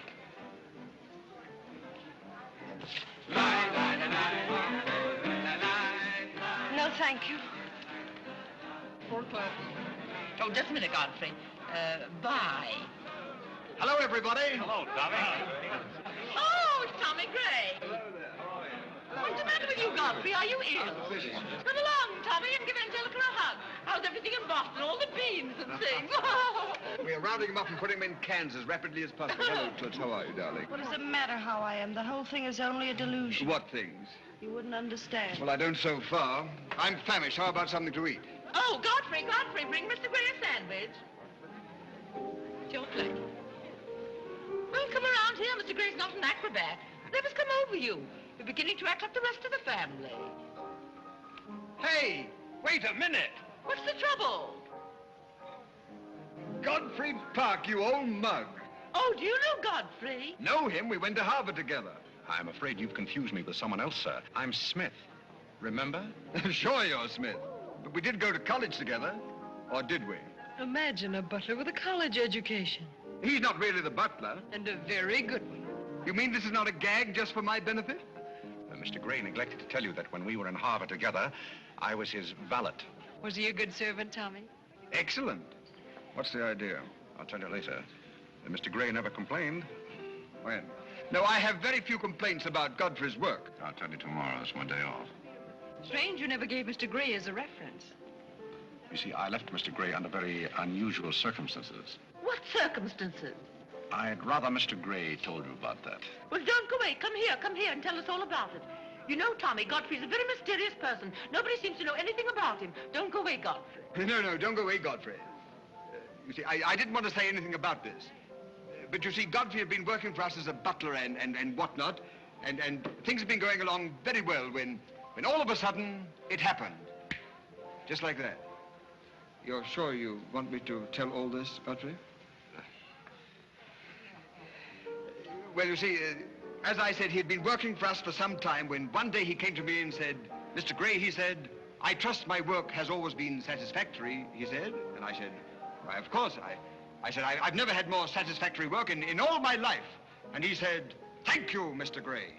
No, thank you. 4 o'clock. Oh, just a minute, Godfrey. Bye. Hello, everybody. Hello, Tommy. Oh, it's Tommy Gray. What's the matter with you, Godfrey? Are you ill? Come along, Tommy, and give Angelica a hug. How's everything in Boston? All the beans and things. We're rounding them up and putting them in cans as rapidly as possible. Hello, Toots. How are you, darling? What does it matter how I am? The whole thing is only a delusion. What things? You wouldn't understand. Well, I don't so far. I'm famished. How about something to eat? Oh, Godfrey, bring Mr. Gray a sandwich. Gently. Well, come around here. Mr. Gray's not an acrobat. Let us come over you. You're beginning to act like the rest of the family. Hey, wait a minute. What's the trouble? Godfrey Parke, you old mug. Oh, do you know Godfrey? Know him? We went to Harvard together. I'm afraid you've confused me with someone else, sir. I'm Smith. Remember? Sure you're Smith. But we did go to college together. Or did we? Imagine a butler with a college education. He's not really the butler. And a very good one. You mean this is not a gag just for my benefit? Mr. Gray neglected to tell you that when we were in Harvard together, I was his valet. Was he a good servant, Tommy? Excellent. What's the idea? I'll tell you later. Mr. Gray never complained. When? No, I have very few complaints about Godfrey's work. I'll tell you tomorrow. It's my day off. Strange you never gave Mr. Gray as a reference. You see, I left Mr. Gray under very unusual circumstances. What circumstances? I'd rather Mr. Gray told you about that. Well, don't go away. Come here and tell us all about it. You know, Tommy, Godfrey's a very mysterious person. Nobody seems to know anything about him. Don't go away, Godfrey. No, don't go away, Godfrey. You see, I didn't want to say anything about this. But you see, Godfrey had been working for us as a butler and whatnot, and things have been going along very well when all of a sudden it happened. Just like that. You're sure you want me to tell all this, Godfrey? Well, you see, as I said, he had been working for us for some time when one day he came to me and said, Mr. Gray, he said, I trust my work has always been satisfactory, he said. And I said, why, of course. I said, I've never had more satisfactory work in all my life. And he said, thank you, Mr. Gray.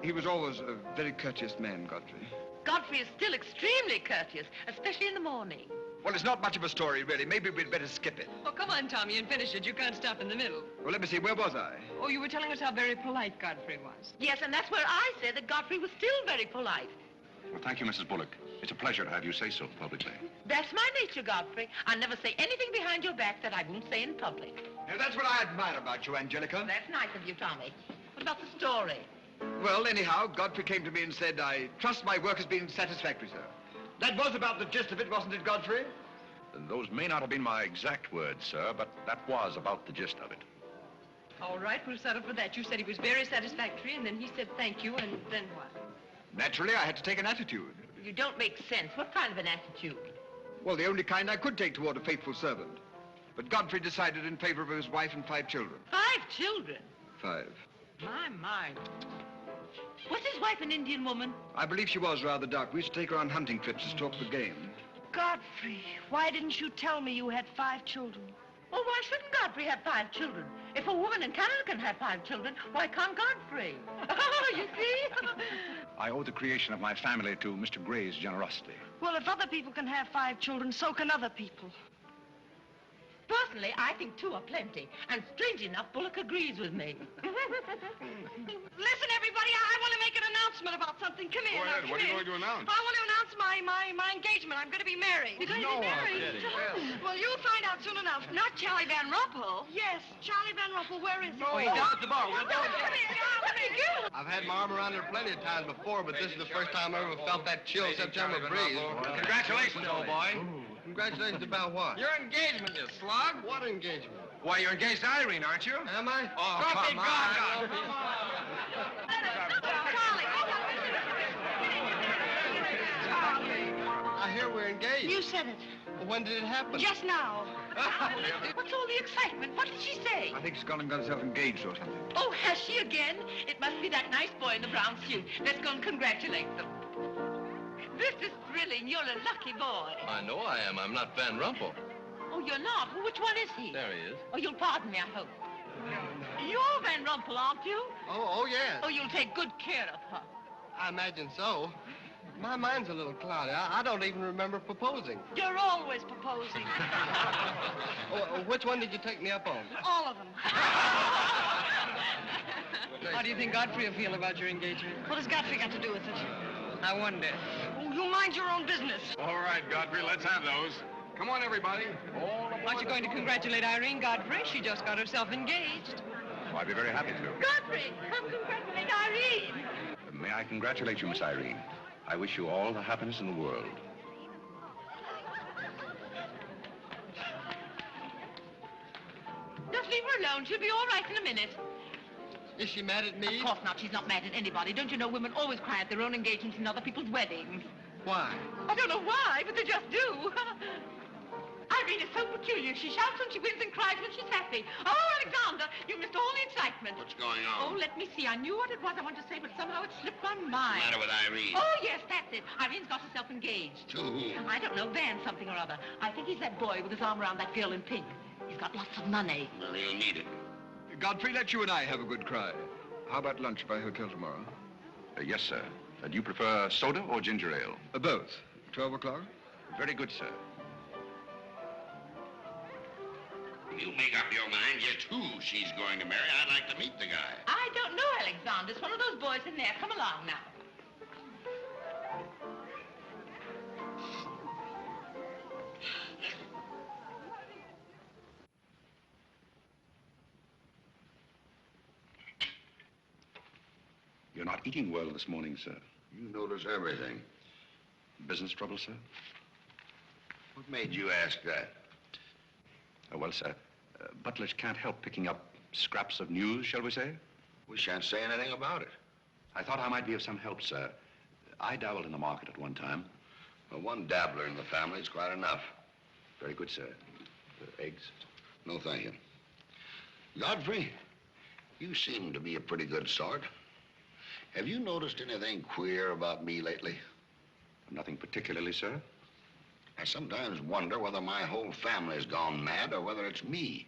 He was always a very courteous man, Godfrey. Godfrey is still extremely courteous, especially in the morning. Well, it's not much of a story, really. Maybe we'd better skip it. Oh, come on, Tommy, and finish it. You can't stop in the middle. Well, let me see. Where was I? Oh, you were telling us how very polite Godfrey was. Yes, and that's where I said that Godfrey was still very polite. Well, thank you, Mrs. Bullock. It's a pleasure to have you say so publicly. That's my nature, Godfrey. I never say anything behind your back that I won't say in public. Now, that's what I admire about you, Angelica. That's nice of you, Tommy. What about the story? Well, anyhow, Godfrey came to me and said, I trust my work has been satisfactory, sir. That was about the gist of it, wasn't it, Godfrey? Those may not have been my exact words, sir, but that was about the gist of it. All right, we'll settle for that. You said he was very satisfactory, and then he said thank you, and then what? Naturally, I had to take an attitude. You don't make sense. What kind of an attitude? Well, the only kind I could take toward a faithful servant. But Godfrey decided in favor of his wife and 5 children. 5 children? 5. My. Was his wife an Indian woman? I believe she was rather dark. We used to take her on hunting trips to stalk the game. Godfrey, why didn't you tell me you had 5 children? Well, why shouldn't Godfrey have 5 children? If a woman in Canada can have 5 children, why can't Godfrey? You see? I owe the creation of my family to Mr. Gray's generosity. Well, if other people can have 5 children, so can other people. Personally, I think 2 are plenty. And strange enough, Bullock agrees with me. Listen, everybody, I want to make an announcement about something. Come here. Go ahead. What are you going to announce? I want to announce my engagement. I'm going to be married. You're going to be married? Well, you'll find out soon enough. Not Charlie Van Rumpel. Yes, Charlie Van Rumpel. Where is he? No. Oh, he's down at the bar. We'll go and Come here. Come here. I've had my arm around her plenty of times before, but this is the first time I ever felt that chill September breeze. Congratulations, old boy. Congratulations about what? Your engagement, you slug. What engagement? Why, you're engaged to Irene, aren't you? Am I? Oh, come on. I hear we're engaged. You said it. Well, when did it happen? Just now. What's all the excitement? What did she say? I think she's gone and got herself engaged or something. Oh, has she again? It must be that nice boy in the brown suit. Let's go and congratulate them. This is thrilling. You're a lucky boy. I know I am. I'm not Van Rumpel. Oh, you're not? Well, which one is he? There he is. Oh, you'll pardon me, I hope. You're Van Rumpel, aren't you? Oh, yes. Oh, you'll take good care of her. I imagine so. My mind's a little cloudy. I don't even remember proposing. You're always proposing. Oh, which one did you take me up on? All of them. How do you think Godfrey will feel about your engagement? What has Godfrey got to do with it? I wonder. Oh, you mind your own business. All right, Godfrey, let's have those. Come on, everybody. Aren't you going to congratulate Irene, Godfrey? She just got herself engaged. Oh, I'd be very happy to. Godfrey, come congratulate Irene. May I congratulate you, Miss Irene? I wish you all the happiness in the world. Just leave her alone. She'll be all right in a minute. Is she mad at me? Of course not. She's not mad at anybody. Don't you know women always cry at their own engagements and other people's weddings? Why? I don't know why, but they just do. Irene is so peculiar. She shouts when she wins and cries when she's happy. Oh, Alexander, you missed all the excitement. What's going Oh, on? let me see. I knew what it was I wanted to say, but somehow it slipped my mind. What's the matter with Irene? Oh, yes, that's it. Irene's got herself engaged. To whom? I don't know, Van something or other. I think he's that boy with his arm around that girl in pink. He's got lots of money. Well, he'll need it. Godfrey, let you and I have a good cry. How about lunch by hotel tomorrow? Yes, sir. Do you prefer soda or ginger ale? Both. 12 o'clock? Very good, sir. You make up your mind just who she's going to marry. I'd like to meet the guy. I don't know, Alexander. It's one of those boys in there. Come along now. You're not eating well this morning, sir. You notice everything. Business trouble, sir? What made you ask that? Well, sir, butlers can't help picking up scraps of news, shall we say? We shan't say anything about it. I thought I might be of some help, sir. I dabbled in the market at one time. Well, one dabbler in the family is quite enough. Very good, sir. Eggs? No, thank you. Godfrey, you seem to be a pretty good sort. Have you noticed anything queer about me lately? Nothing particularly, sir. I sometimes wonder whether my whole family's gone mad or whether it's me.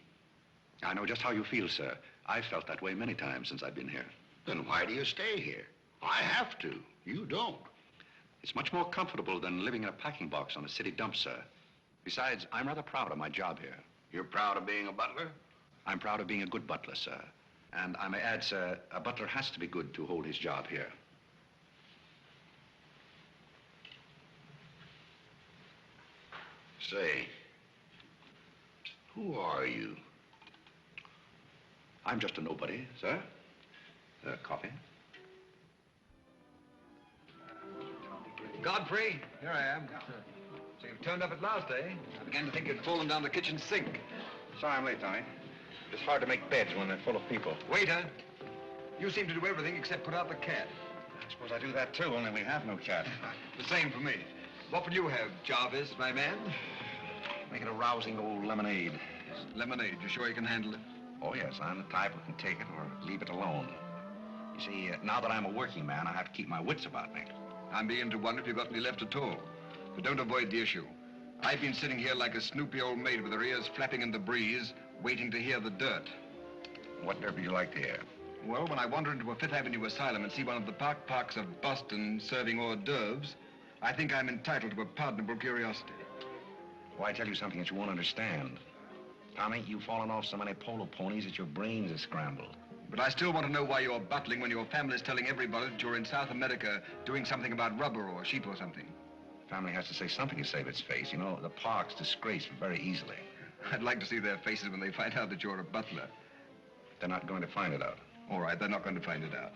I know just how you feel, sir. I've felt that way many times since I've been here. Then why do you stay here? I have to. You don't. It's much more comfortable than living in a packing box on a city dump, sir. Besides, I'm rather proud of my job here. You're proud of being a butler? I'm proud of being a good butler, sir. And I may add, sir, a butler has to be good to hold his job here. Say, who are you? I'm just a nobody, sir. Coffee. Godfrey, here I am. So you've turned up at last, eh? I began to think you'd fallen down the kitchen sink. Sorry I'm late, Tommy. It's hard to make beds when they're full of people. Waiter, you seem to do everything except put out the cat. I suppose I do that too, only we have no cat. The same for me. What would you have, Jarvis, my man? Make it a rousing old lemonade. Lemonade, you sure you can handle it? Oh, yes, I'm the type who can take it or leave it alone. You see, now that I'm a working man, I have to keep my wits about me. I'm beginning to wonder if you've got any left at all. But don't avoid the issue. I've been sitting here like a snoopy old maid with her ears flapping in the breeze, waiting to hear the dirt. Whatever you like to hear. Well, when I wander into a Fifth Avenue asylum and see one of the Parks of Boston serving hors d'oeuvres, I think I'm entitled to a pardonable curiosity. Well, I tell you something that you won't understand. Tommy, you've fallen off so many polo ponies that your brains are scrambled. But I still want to know why you're butling when your family's telling everybody that you're in South America doing something about rubber or sheep or something. Family has to say something to save its face. You know, the Parks disgrace very easily. I'd like to see their faces when they find out that you're a butler. They're not going to find it out. All right, they're not going to find it out.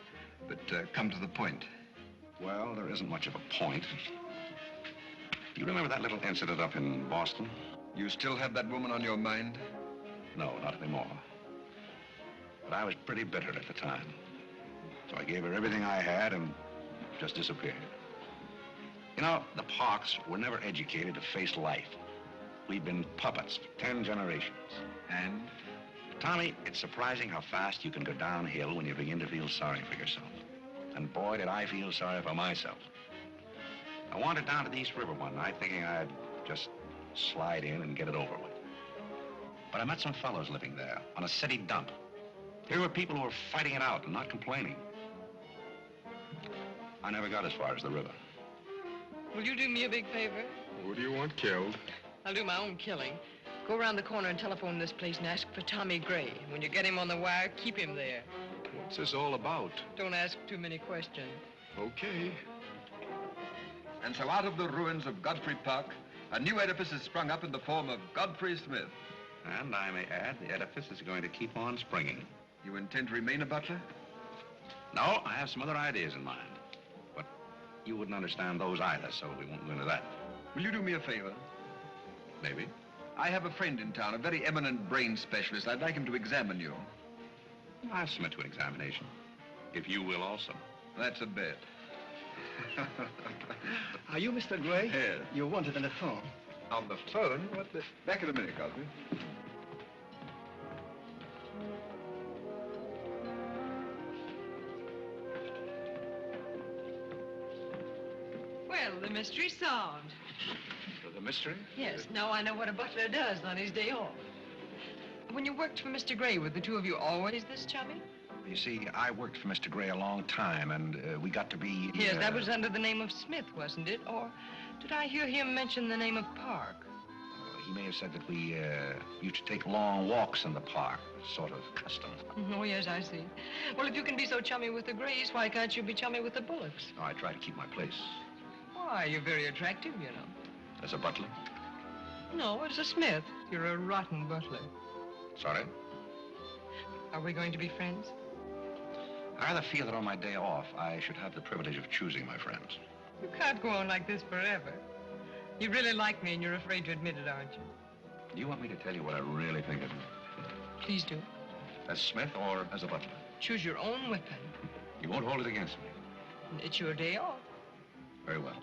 But come to the point. Well, there isn't much of a point. You remember that little incident up in Boston? You still have that woman on your mind? No, not anymore. But I was pretty bitter at the time. So I gave her everything I had and just disappeared. You know, the Parks were never educated to face life. We've been puppets for 10 generations. And? Tommy, it's surprising how fast you can go downhill when you begin to feel sorry for yourself. And boy, did I feel sorry for myself. I wandered down to the East River one night thinking I'd just slide in and get it over with. But I met some fellows living there on a city dump. Here were people who were fighting it out and not complaining. I never got as far as the river. Will you do me a big favor? Who do you want killed? I'll do my own killing. Go around the corner and telephone this place and ask for Tommy Gray. When you get him on the wire, keep him there. What's this all about? Don't ask too many questions. Okay. And so out of the ruins of Godfrey Parke, a new edifice has sprung up in the form of Godfrey Smith. And I may add, the edifice is going to keep on springing. You intend to remain a butler? No, I have some other ideas in mind. But you wouldn't understand those either, so we won't go into that. Will you do me a favor? Maybe. I have a friend in town, a very eminent brain specialist. I'd like him to examine you. I'll submit to an examination, if you will also. That's a bet. Are you Mr. Gray? Yes. You're wanted on the phone. On the phone? What the... Back in a minute, Godfrey. Well, the mystery's solved. The mystery? Yes, now I know what a butler does on his day off. When you worked for Mr. Gray, were the two of you always this chummy? You see, I worked for Mr. Gray a long time, and we got to be... Yes, that was under the name of Smith, wasn't it? Or did I hear him mention the name of Parke? He may have said that we used to take long walks in the park, sort of custom. Oh, yes, I see. Well, if you can be so chummy with the Grays, why can't you be chummy with the Bullocks? Oh, I try to keep my place. Why, you're very attractive, you know. As a butler? No, as a Smith. You're a rotten butler. Sorry? Are we going to be friends? I rather feel that on my day off, I should have the privilege of choosing my friends. You can't go on like this forever. You really like me and you're afraid to admit it, aren't you? Do you want me to tell you what I really think of you? Please do. As Smith or as a butler? Choose your own weapon. You won't hold it against me. It's your day off. Very well.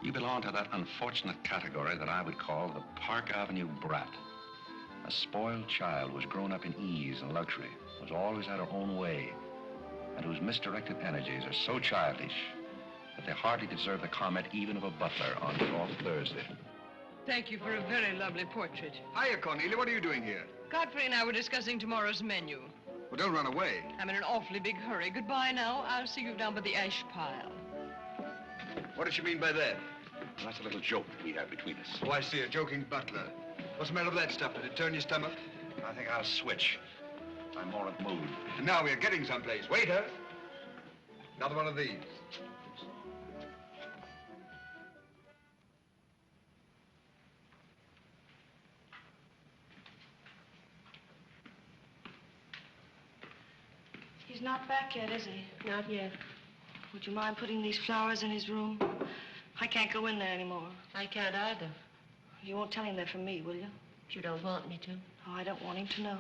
You belong to that unfortunate category that I would call the Park Avenue brat. A spoiled child was grown up in ease and luxury, was always had her own way, and whose misdirected energies are so childish that they hardly deserve the comment even of a butler on his off Thursday. Thank you for a very lovely portrait. Hiya, Cornelia. What are you doing here? Godfrey and I were discussing tomorrow's menu. Well, don't run away. I'm in an awfully big hurry. Goodbye now. I'll see you down by the ash pile. What does she mean by that? Well, that's a little joke that we have between us. Oh, I see. A joking butler. What's the matter with that stuff? Did it turn your stomach? I think I'll switch. I'm more in the mood. And now we're getting someplace. Waiter! Another one of these. He's not back yet, is he? Not yet. Would you mind putting these flowers in his room? I can't go in there anymore. I can't either. You won't tell him they're from me, will you? If you don't want me to. Oh, I don't want him to know.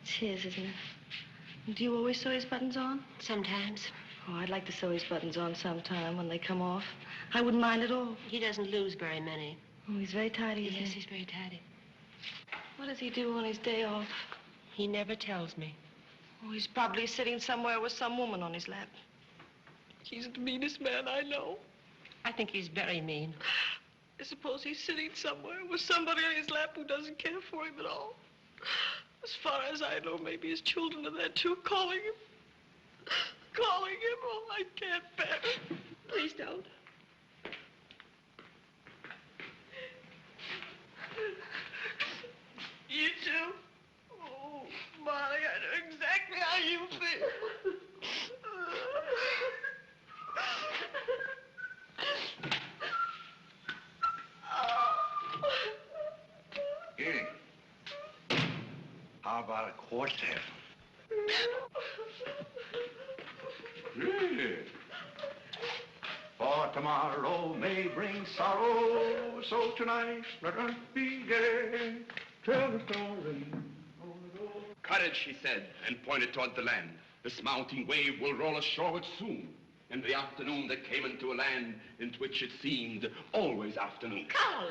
It's his, isn't it? Do you always sew his buttons on? Sometimes. Oh, I'd like to sew his buttons on sometime when they come off. I wouldn't mind at all. He doesn't lose very many. Oh, he's very tidy, Yes, isn't he? he's very tidy. What does he do on his day off? He never tells me. Oh, he's probably sitting somewhere with some woman on his lap. He's the meanest man I know. I think he's very mean. I suppose he's sitting somewhere with somebody on his lap who doesn't care for him at all. As far as I know, maybe his children are there too, calling him. Calling him. Oh, I can't bear it. Please don't. You too? Oh, Molly, I know exactly how you feel. Here. How about a quartet? Yeah. For tomorrow may bring sorrow, so tonight let us be gay. Tell the story. Courage, she said, and pointed toward the land. This mounting wave will roll us shoreward soon. In the afternoon, they came into a land into which it seemed always afternoon. Carlo.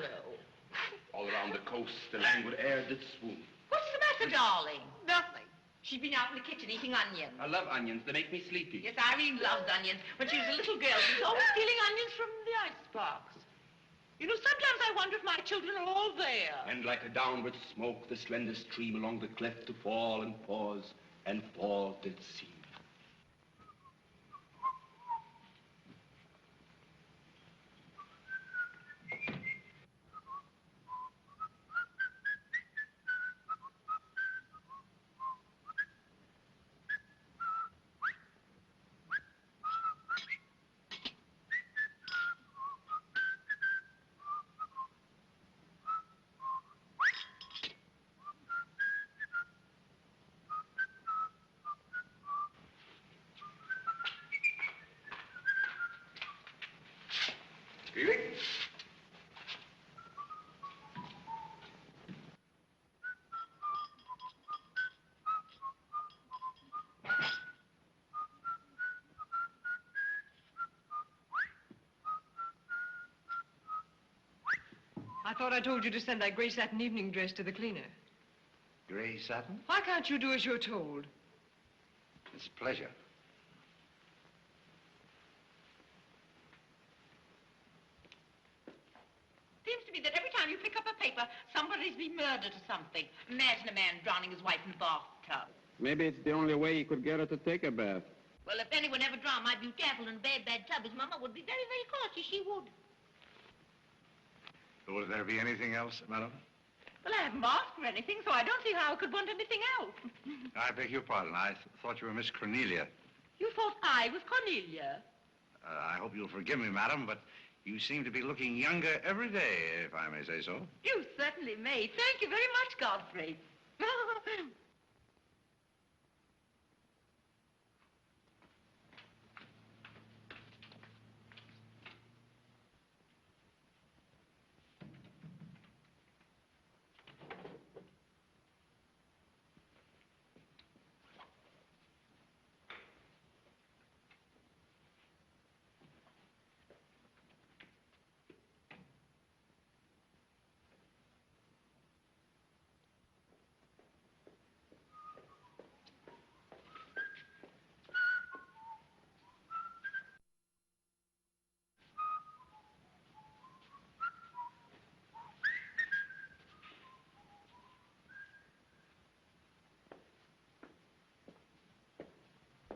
All around the coast, the languid air did swoon. What's the matter, darling? Nothing. She's been out in the kitchen eating onions. I love onions. They make me sleepy. Yes, Irene loved onions. When she was a little girl, she was always stealing onions from the icebox. You know, sometimes I wonder if my children are all there. And like a downward smoke, the slender stream along the cleft to fall and pause, and fall did seem. I thought I told you to send that gray satin evening dress to the cleaner. Gray satin? Why can't you do as you're told? It's a pleasure. Seems to me that every time you pick up a paper, somebody's been murdered or something. Imagine a man drowning his wife in a bathtub. Maybe it's the only way he could get her to take a bath. Well, if anyone ever drowned my be careful in a bad tub, his mama would be very, very cautious. She would. Will there be anything else, madam? Well, I haven't asked for anything, so I don't see how I could want anything else. I beg your pardon. I thought you were Miss Cornelia. You thought I was Cornelia? I hope you'll forgive me, madam, but you seem to be looking younger every day, if I may say so. You certainly may. Thank you very much, Godfrey.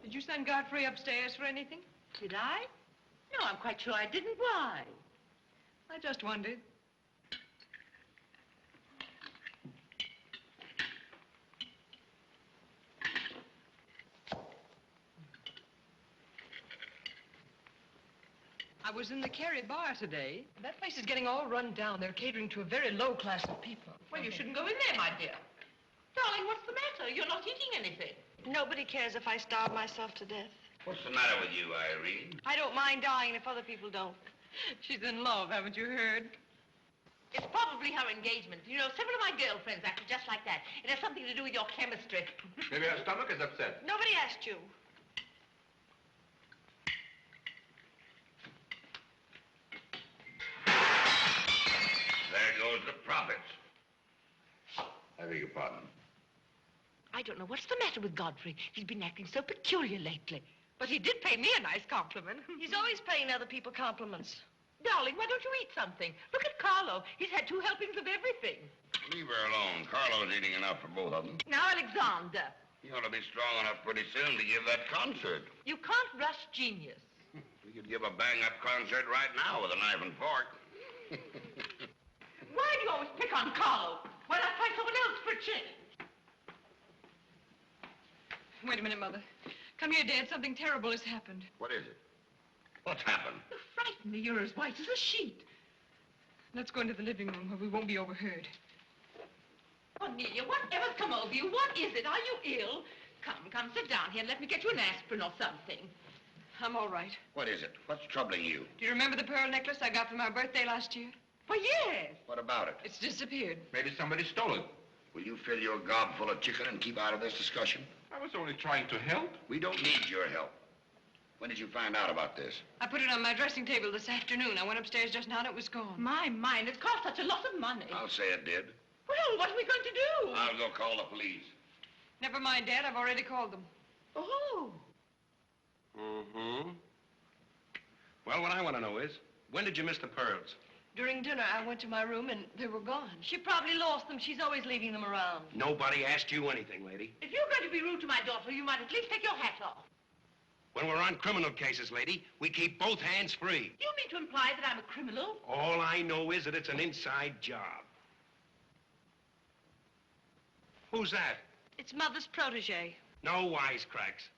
Did you send Godfrey upstairs for anything? Did I? No, I'm quite sure I didn't. Why? I just wondered. I was in the Carey bar today. That place is getting all run down. They're catering to a very low class of people. Well, you shouldn't go in there, my dear. Darling, what's the matter? You're not eating anything. Nobody cares if I starve myself to death. What's the matter with you, Irene? I don't mind dying if other people don't. She's in love, haven't you heard? It's probably her engagement. You know, several of my girlfriends acted just like that. It has something to do with your chemistry. Maybe her stomach is upset. Nobody asked you. There goes the profits. I beg your pardon. I don't know what's the matter with Godfrey. He's been acting so peculiar lately. But he did pay me a nice compliment. He's always paying other people compliments. Darling, why don't you eat something? Look at Carlo. He's had 2 helpings of everything. Leave her alone. Carlo's eating enough for both of them. Now, Alexander, You ought to be strong enough pretty soon to give that concert. you can't rush genius. We could give a bang-up concert right now with a knife and fork. Why do you always pick on Carlo? Why not find someone else for a change? Wait a minute, Mother. Come here, Dad. Something terrible has happened. What is it? What's happened? You frighten me. You're as white as a sheet. Let's go into the living room where we won't be overheard. Cornelia, whatever's come over you? What is it? Are you ill? Come, sit down here and let me get you an aspirin or something. I'm all right. What is it? What's troubling you? Do you remember the pearl necklace I got for my birthday last year? Why, yes. What about it? It's disappeared. Maybe somebody stole it. Will you fill your gob full of chicken and keep out of this discussion? I was only trying to help. We don't need your help. When did you find out about this? I put it on my dressing table this afternoon. I went upstairs just now and it was gone. My mind, it's cost such a lot of money. I'll say it did. Well, what are we going to do? I'll go call the police. Never mind, Dad. I've already called them. Oh. Mm-hmm. Well, what I want to know is, when did you miss the pearls? During dinner, I went to my room and they were gone. She probably lost them. She's always leaving them around. Nobody asked you anything, lady. If you're going to be rude to my daughter, you might at least take your hat off. When we're on criminal cases, lady, we keep both hands free. You mean to imply that I'm a criminal? All I know is that it's an inside job. Who's that? It's Mother's protege. No wisecracks.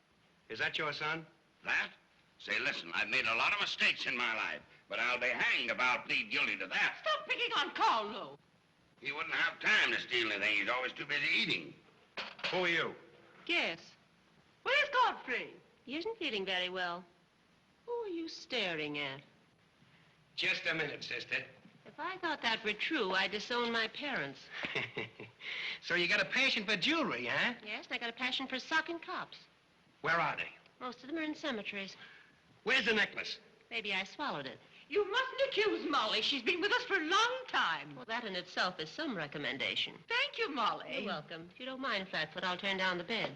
Is that your son? That? Say, listen, I've made a lot of mistakes in my life, but I'll be hanged if I'll plead guilty to that. Stop picking on Carlo. He wouldn't have time to steal anything. He's always too busy eating. Who are you? Yes. Where's Godfrey? He isn't feeling very well. Who are you staring at? Just a minute, sister. If I thought that were true, I'd disown my parents. So you got a passion for jewelry, huh? Yes, and I got a passion for socking cops. Where are they? Most of them are in cemeteries. Where's the necklace? Maybe I swallowed it. You mustn't accuse Molly. She's been with us for a long time. Well, that in itself is some recommendation. Thank you, Molly. You're welcome. If you don't mind, Flatfoot, I'll turn down the bed.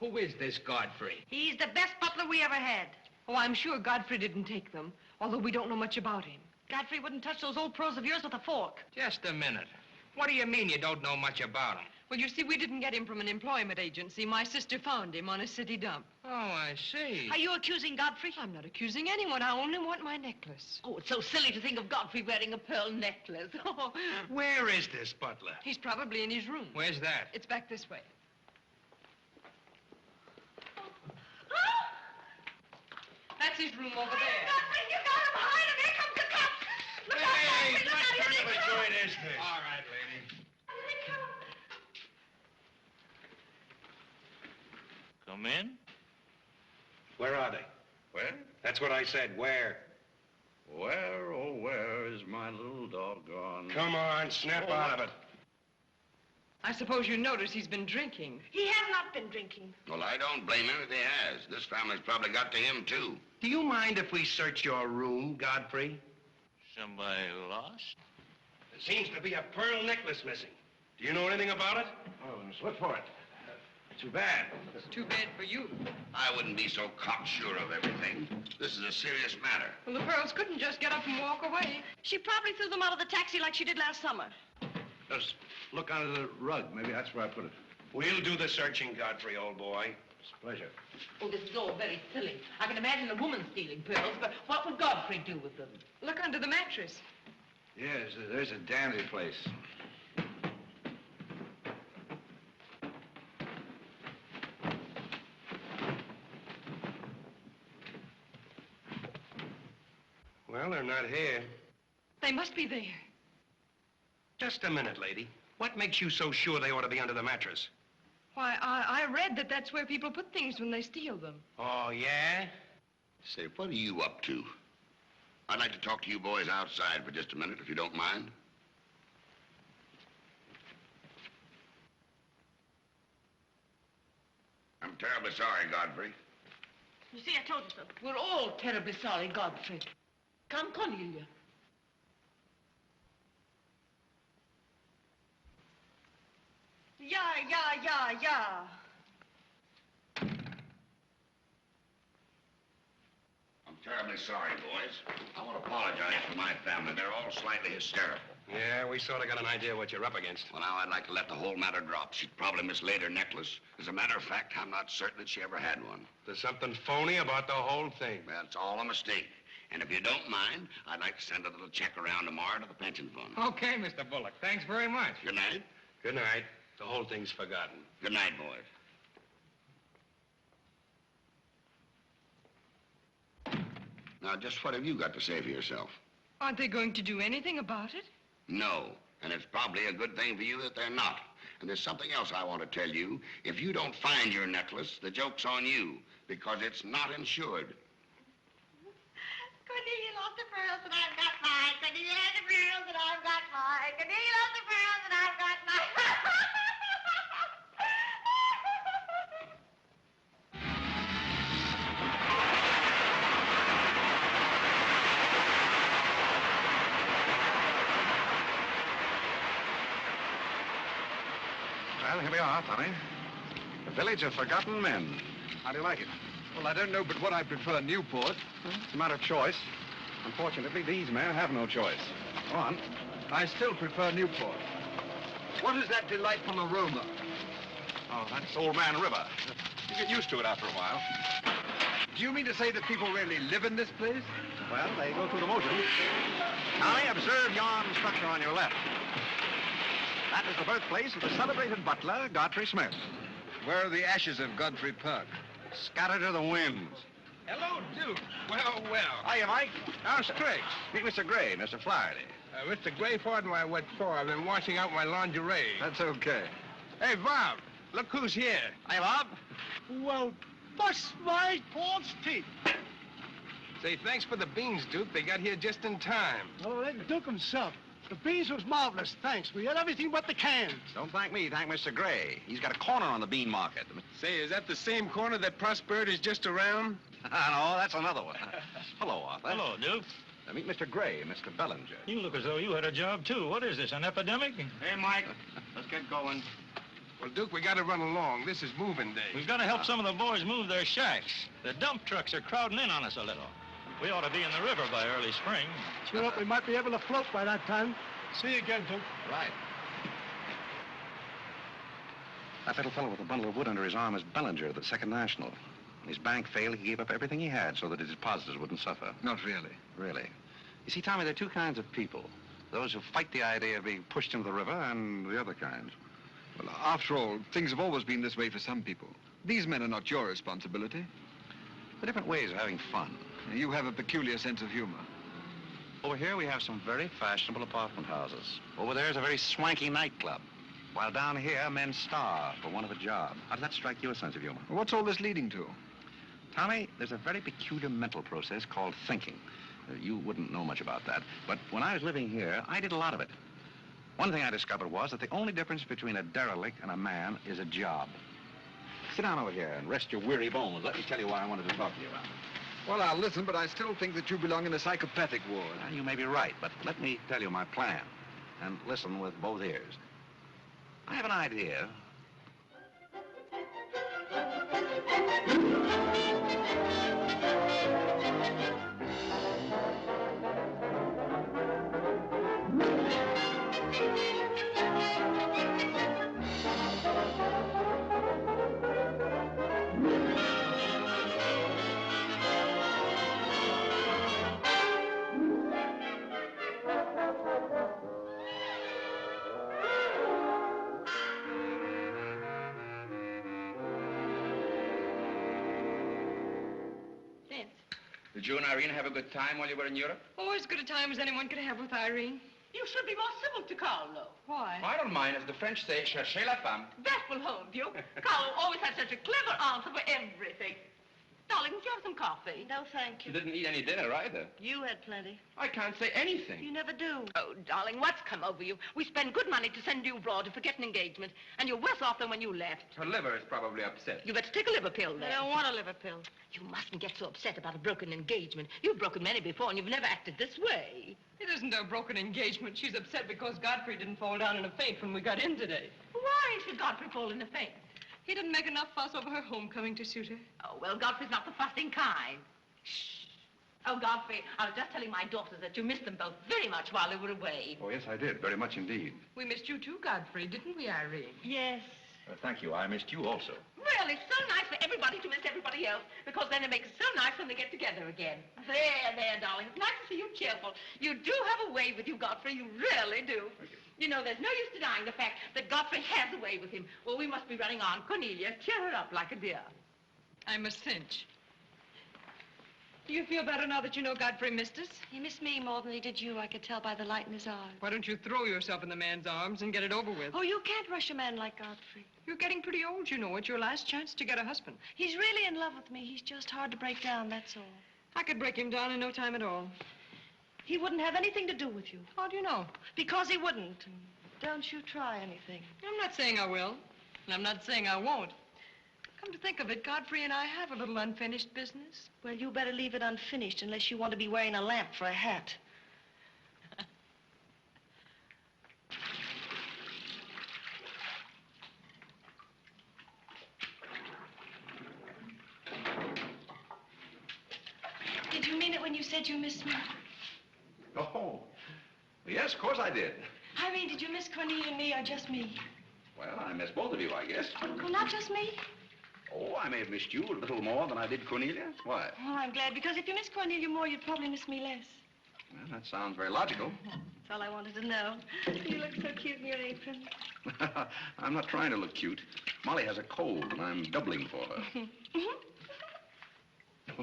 Who is this Godfrey? He's the best butler we ever had. Oh, I'm sure Godfrey didn't take them, although we don't know much about him. Godfrey wouldn't touch those old pearls of yours with a fork. Just a minute. What do you mean you don't know much about him? Well, you see, we didn't get him from an employment agency. My sister found him on a city dump. Oh, I see. Are you accusing Godfrey? I'm not accusing anyone. I only want my necklace. Oh, it's so silly to think of Godfrey wearing a pearl necklace. Oh. Where is this butler? He's probably in his room. Where's that? It's back this way. That's his room over there. Godfrey, you got him behind him. Here comes the cops. Look out, Hey, Godfrey, look what out. Here kind they of a come. joint is this? All right, lady. Here they come. Come in. Where are they? Where? That's what I said. Where? Where, oh, where is my little doggone? Come on, snap out of it. I suppose you notice he's been drinking. He has not been drinking. Well, I don't blame him if he has. This family's probably got to him, too. Do you mind if we search your room, Godfrey? Somebody lost? There seems to be a pearl necklace missing. Do you know anything about it? Oh, let's look for it. Too bad. Too bad for you. I wouldn't be so cocksure of everything. This is a serious matter. Well, the pearls couldn't just get up and walk away. She probably threw them out of the taxi like she did last summer. Just look under the rug. Maybe that's where I put it. We'll do the searching, Godfrey, old boy. It's a pleasure. Oh, this is all very silly. I can imagine a woman stealing pearls, but what would Godfrey do with them? Look under the mattress. Yes, there's a dandy place. Well, they're not here. They must be there. Just a minute, lady. What makes you so sure they ought to be under the mattress? Why, I read that that's where people put things when they steal them. Oh, yeah? Say, what are you up to? I'd like to talk to you boys outside for just a minute, if you don't mind. I'm terribly sorry, Godfrey. You see, I told you so. We're all terribly sorry, Godfrey. Come, Cornelia. I'm Terribly sorry, boys. I want to apologize for my family. They're all slightly hysterical. Yeah, we sort of got an idea what you're up against. Well, now, I'd like to let the whole matter drop. She'd probably mislaid her necklace. As a matter of fact, I'm not certain that she ever had one. There's something phony about the whole thing. Well, it's all a mistake. And if you don't mind, I'd like to send a little check around tomorrow to the pension fund. Okay, Mr. Bullock. Thanks very much. Good night. Good night. The whole thing's forgotten. Good night, boys. Now, just what have you got to say for yourself? Aren't they going to do anything about it? No, and it's probably a good thing for you that they're not. And there's something else I want to tell you. If you don't find your necklace, the joke's on you, because it's not insured. Cornelia lost the pearls and I've got mine. Cornelia has the pearls and I've got mine. Cornelia lost the pearls and I've got mine. Well, here we are, Tommy. The Village of Forgotten Men. How do you like it? Well, I don't know but what I prefer Newport. It's a matter of choice. Unfortunately, these men have no choice. Go on. I still prefer Newport. What is that delightful aroma? Oh, that's Old Man River. You get used to it after a while. Do you mean to say that people really live in this place? Well, they go through the motions. Tommy, observe yon structure on your left. That is the birthplace of the celebrated butler, Godfrey Smith. Where are the ashes of Godfrey Parke? Scattered to the winds. Hello, Duke. Well, well. Hiya, Mike. How's tricks? Meet Mr. Gray, Mr. Flaherty. Mr. Gray, pardon my what for. I've been washing out my lingerie. That's okay. Hey, Bob, look who's here. Hi, Bob. Well, bust my Paul's teeth. Say, thanks for the beans, Duke. They got here just in time. Oh, that Duke himself. The beans was marvelous, thanks. We had everything but the cans. Don't thank me, thank Mr. Gray. He's got a corner on the bean market. Say, is that the same corner that Prosperitty's just around? No, that's another one. Hello, Arthur. Hello, Duke. Meet Mr. Gray, Mr. Bellinger. You look as though you had a job, too. What is this, an epidemic? Hey, Mike, let's get going. Well, Duke, we got to run along. This is moving day. We've got to help some of the boys move their shacks. The dump trucks are crowding in on us a little. We ought to be in the river by early spring. Cheer up, we might be able to float by that time. See you again, Duke. Right. That little fellow with a bundle of wood under his arm is Bellinger of the Second National. When his bank failed, he gave up everything he had so that his depositors wouldn't suffer. Not really. Really. You see, Tommy, there are two kinds of people. Those who fight the idea of being pushed into the river and the other kind. Well, after all, things have always been this way for some people. These men are not your responsibility. They're different ways of having fun. You have a peculiar sense of humor. Over here, we have some very fashionable apartment houses. Over there is a very swanky nightclub. While down here, men starve for want of a job. How does that strike your sense of humor? Well, what's all this leading to? Tommy, there's a very peculiar mental process called thinking. You wouldn't know much about that. But when I was living here, I did a lot of it. One thing I discovered was that the only difference between a derelict and a man is a job. Sit down over here and rest your weary bones. Let me tell you why I wanted to talk to you about it. Well, I'll listen, but I still think that you belong in a psychopathic ward. Well, you may be right, but let me tell you my plan. And listen with both ears. I have an idea. Did you and Irene have a good time while you were in Europe? Oh, as good a time as anyone could have with Irene. You should be more civil to Carlo. Why? I don't mind. As the French say, cherchez la femme. That will hold you. Carlo always had such a clever answer for everything. Darling, would you have some coffee? No, thank You you. didn't eat any dinner either. You had plenty. I can't say anything. You never do. Oh, darling, what's come over you? We spend good money to send you abroad to forget an engagement, and you're worse off than when you left. Her liver is probably upset. You better take a liver pill then. I don't want a liver pill. You mustn't get so upset about a broken engagement. You've broken many before, and you've never acted this way. It isn't a broken engagement. She's upset because Godfrey didn't fall down in a faint when we got in today. Why should Godfrey fall in a faint? He didn't make enough fuss over her homecoming to suit her. Oh, well, Godfrey's not the fussing kind. Shh. Oh, Godfrey, I was just telling my daughters that you missed them both very much while they were away. Oh, yes, I did. Very much indeed. We missed you too, Godfrey, didn't we, Irene? Yes. Thank you. I missed you also. Well, it's so nice for everybody to miss everybody else, because then it makes it so nice when they get together again. There, darling. It's nice to see you cheerful. You do have a way with you, Godfrey. You really do. You know, there's no use denying the fact that Godfrey has a way with him. Well, we must be running on. Cornelia, cheer her up like a dear. I'm a cinch. Do you feel better now that you know Godfrey missed us? He missed me more than he did you. I could tell by the light in his eyes. Why don't you throw yourself in the man's arms and get it over with? Oh, you can't rush a man like Godfrey. You're getting pretty old, you know. It's your last chance to get a husband. He's really in love with me. He's just hard to break down, that's all. I could break him down in no time at all. He wouldn't have anything to do with you. How do you know? Because he wouldn't. Don't you try anything. I'm not saying I will, and I'm not saying I won't. Come to think of it, Godfrey and I have a little unfinished business. Well, you better leave it unfinished unless you want to be wearing a lamp for a hat. Did you mean it when you said you missed me? Oh, yes, of course I did. Irene, did you miss Cornelia and me or just me? Well, I missed both of you, I guess. Well, not just me. Oh, I may have missed you a little more than I did Cornelia. Why? Oh, I'm glad, because if you miss Cornelia more, you'd probably miss me less. Well, that sounds very logical. That's all I wanted to know. You look so cute in your apron. I'm not trying to look cute. Molly has a cold, and I'm doubling for her.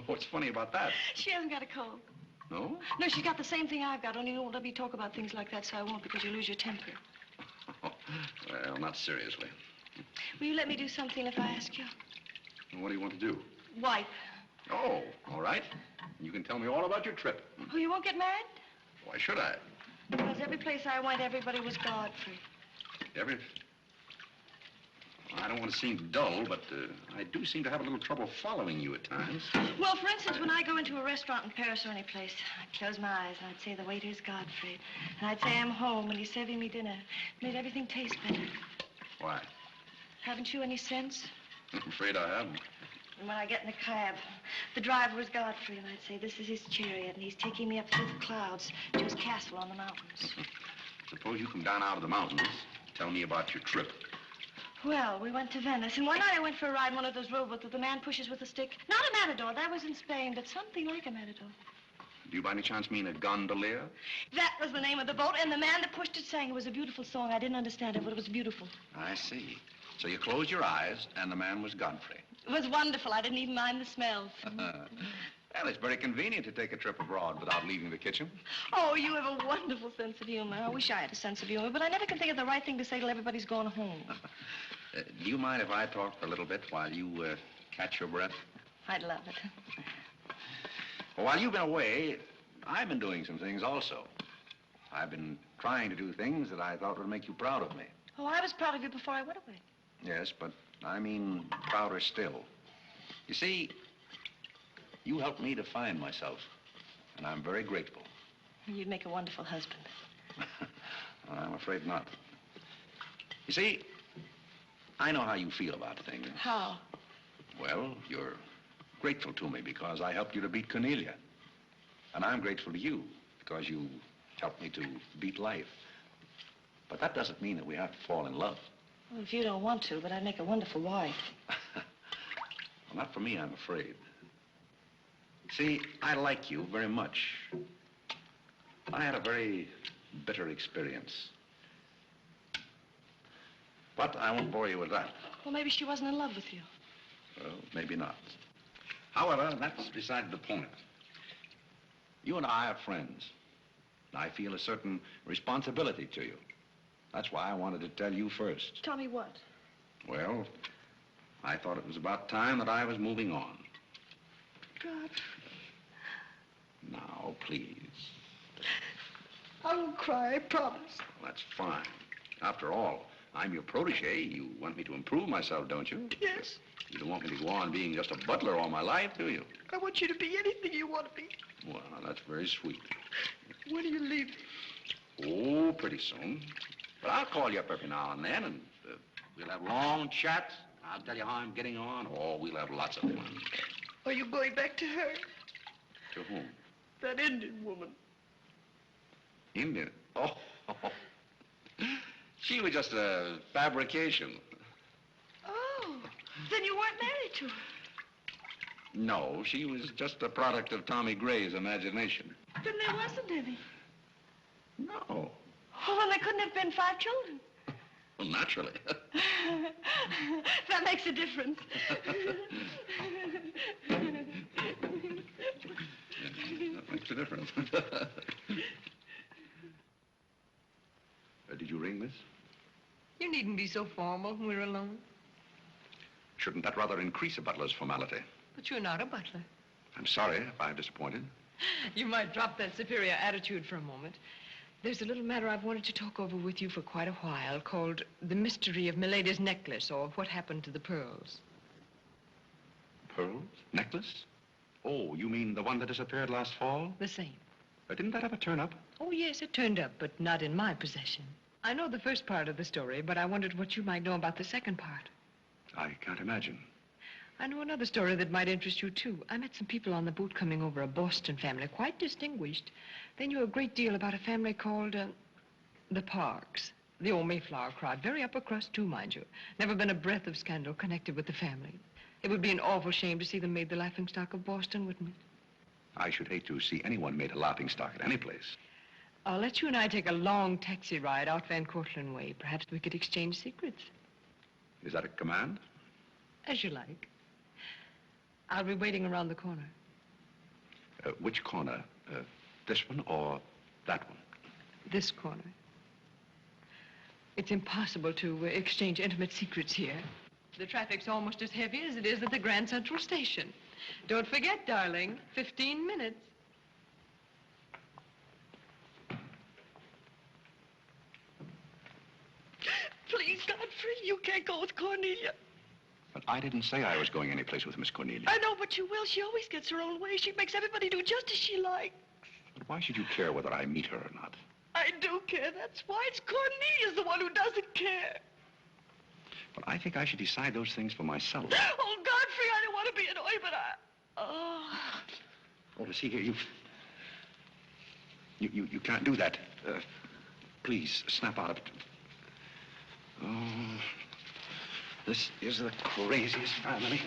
What's funny about that? She hasn't got a cold. No? No, she's got the same thing I've got, only you won't let me talk about things like that, so I won't, because you lose your temper. Well, not seriously. Will you let me do something if I ask you? What do you want to do? Wipe. Oh, all right. You can tell me all about your trip. Oh, you won't get married? Why should I? Because every place I went, everybody was Godfrey. I don't want to seem dull, but I do seem to have a little trouble following you at times. Well, for instance, when I go into a restaurant in Paris or any place, I'd close my eyes and I'd say the waiter's Godfrey. And I'd say I'm home and he's serving me dinner. Made everything taste better. Why? Haven't you any sense? I'm afraid I haven't. And when I get in a cab, the driver was Godfrey, and I'd say, this is his chariot, and he's taking me up through the clouds to his castle on the mountains. Suppose you come down out of the mountains. Tell me about your trip. Well, we went to Venice, and one night I went for a ride in one of those rowboats that the man pushes with a stick. Not a matador, that was in Spain, but something like a matador. Do you by any chance mean a gondolier? That was the name of the boat, and the man that pushed it sang. It was a beautiful song. I didn't understand it, but it was beautiful. I see. So you closed your eyes, and the man was Godfrey. It was wonderful. I didn't even mind the smells. Well, it's very convenient to take a trip abroad without leaving the kitchen. Oh, you have a wonderful sense of humor. I wish I had a sense of humor, but I never can think of the right thing to say till everybody's gone home. Do you mind if I talk a little bit while you catch your breath? I'd love it. Well, while you've been away, I've been doing some things also. I've been trying to do things that I thought would make you proud of me. Oh, I was proud of you before I went away. Yes, but I mean prouder still. You see, you helped me to find myself, and I'm very grateful. You'd make a wonderful husband. I'm afraid not. You see, I know how you feel about things. How? Well, you're grateful to me because I helped you to beat Cornelia. And I'm grateful to you because you helped me to beat life. But that doesn't mean that we have to fall in love. Well, if you don't want to, but I'd make a wonderful wife. Well, not for me, I'm afraid. See, I like you very much. I had a very bitter experience. But I won't bore you with that. Well, maybe she wasn't in love with you. Well, maybe not. However, that's beside the point. You and I are friends. I feel a certain responsibility to you. That's why I wanted to tell you first. Tell me what? Well, I thought it was about time that I was moving on. God. Now, please. I won't cry, I promise. Well, that's fine. After all, I'm your protege. You want me to improve myself, don't you? Yes. You don't want me to go on being just a butler all my life, do you? I want you to be anything you want to be. Well, that's very sweet. When do you leave? Oh, pretty soon. But I'll call you up every now and then, and we'll have long chats. I'll tell you how I'm getting on. Oh, we'll have lots of fun. Are you going back to her? To whom? that Indian woman. Indian? Oh. She was just a fabrication. Oh, then you weren't married to her. No, she was just a product of Tommy Gray's imagination. Then there wasn't any. No. Oh, well, there couldn't have been 5 children. Well, naturally. That makes a difference. That makes a difference. Did you ring, miss? You needn't be so formal when we're alone. Shouldn't that rather increase a butler's formality? But you're not a butler. I'm sorry if I've disappointed. You might drop that superior attitude for a moment. There's a little matter I've wanted to talk over with you for quite a while called the mystery of Milady's necklace, or what happened to the pearls. Pearls? Necklace? Oh, you mean the one that disappeared last fall? The same. Didn't that ever turn up? Oh, yes, it turned up, but not in my possession. I know the first part of the story, but I wondered what you might know about the second part. I can't imagine. I know another story that might interest you, too. I met some people on the boat coming over, a Boston family, quite distinguished. They knew a great deal about a family called, the Parkes. The old Mayflower crowd, very upper crust, too, mind you. Never been a breath of scandal connected with the family. It would be an awful shame to see them made the laughingstock of Boston, wouldn't it? I should hate to see anyone made a laughingstock at any place. I'll let you and I take a long taxi ride out Van Cortlandt way. Perhaps we could exchange secrets. Is that a command? As you like. I'll be waiting around the corner. Which corner? This one or that one? This corner. It's impossible to exchange intimate secrets here. The traffic's almost as heavy as it is at the Grand Central Station. Don't forget, darling, 15 minutes. Please, Godfrey, you can't go with Cornelia. But I didn't say I was going anyplace with Miss Cornelia. I know, but you will. She always gets her own way. She makes everybody do just as she likes. But why should you care whether I meet her or not? I do care. That's why. It's Cornelia's the one who doesn't care. But I think I should decide those things for myself. Oh, Godfrey, I don't want to be annoyed, but Oh, see here, you can't do that. Please, snap out of it. Oh, this is the craziest family.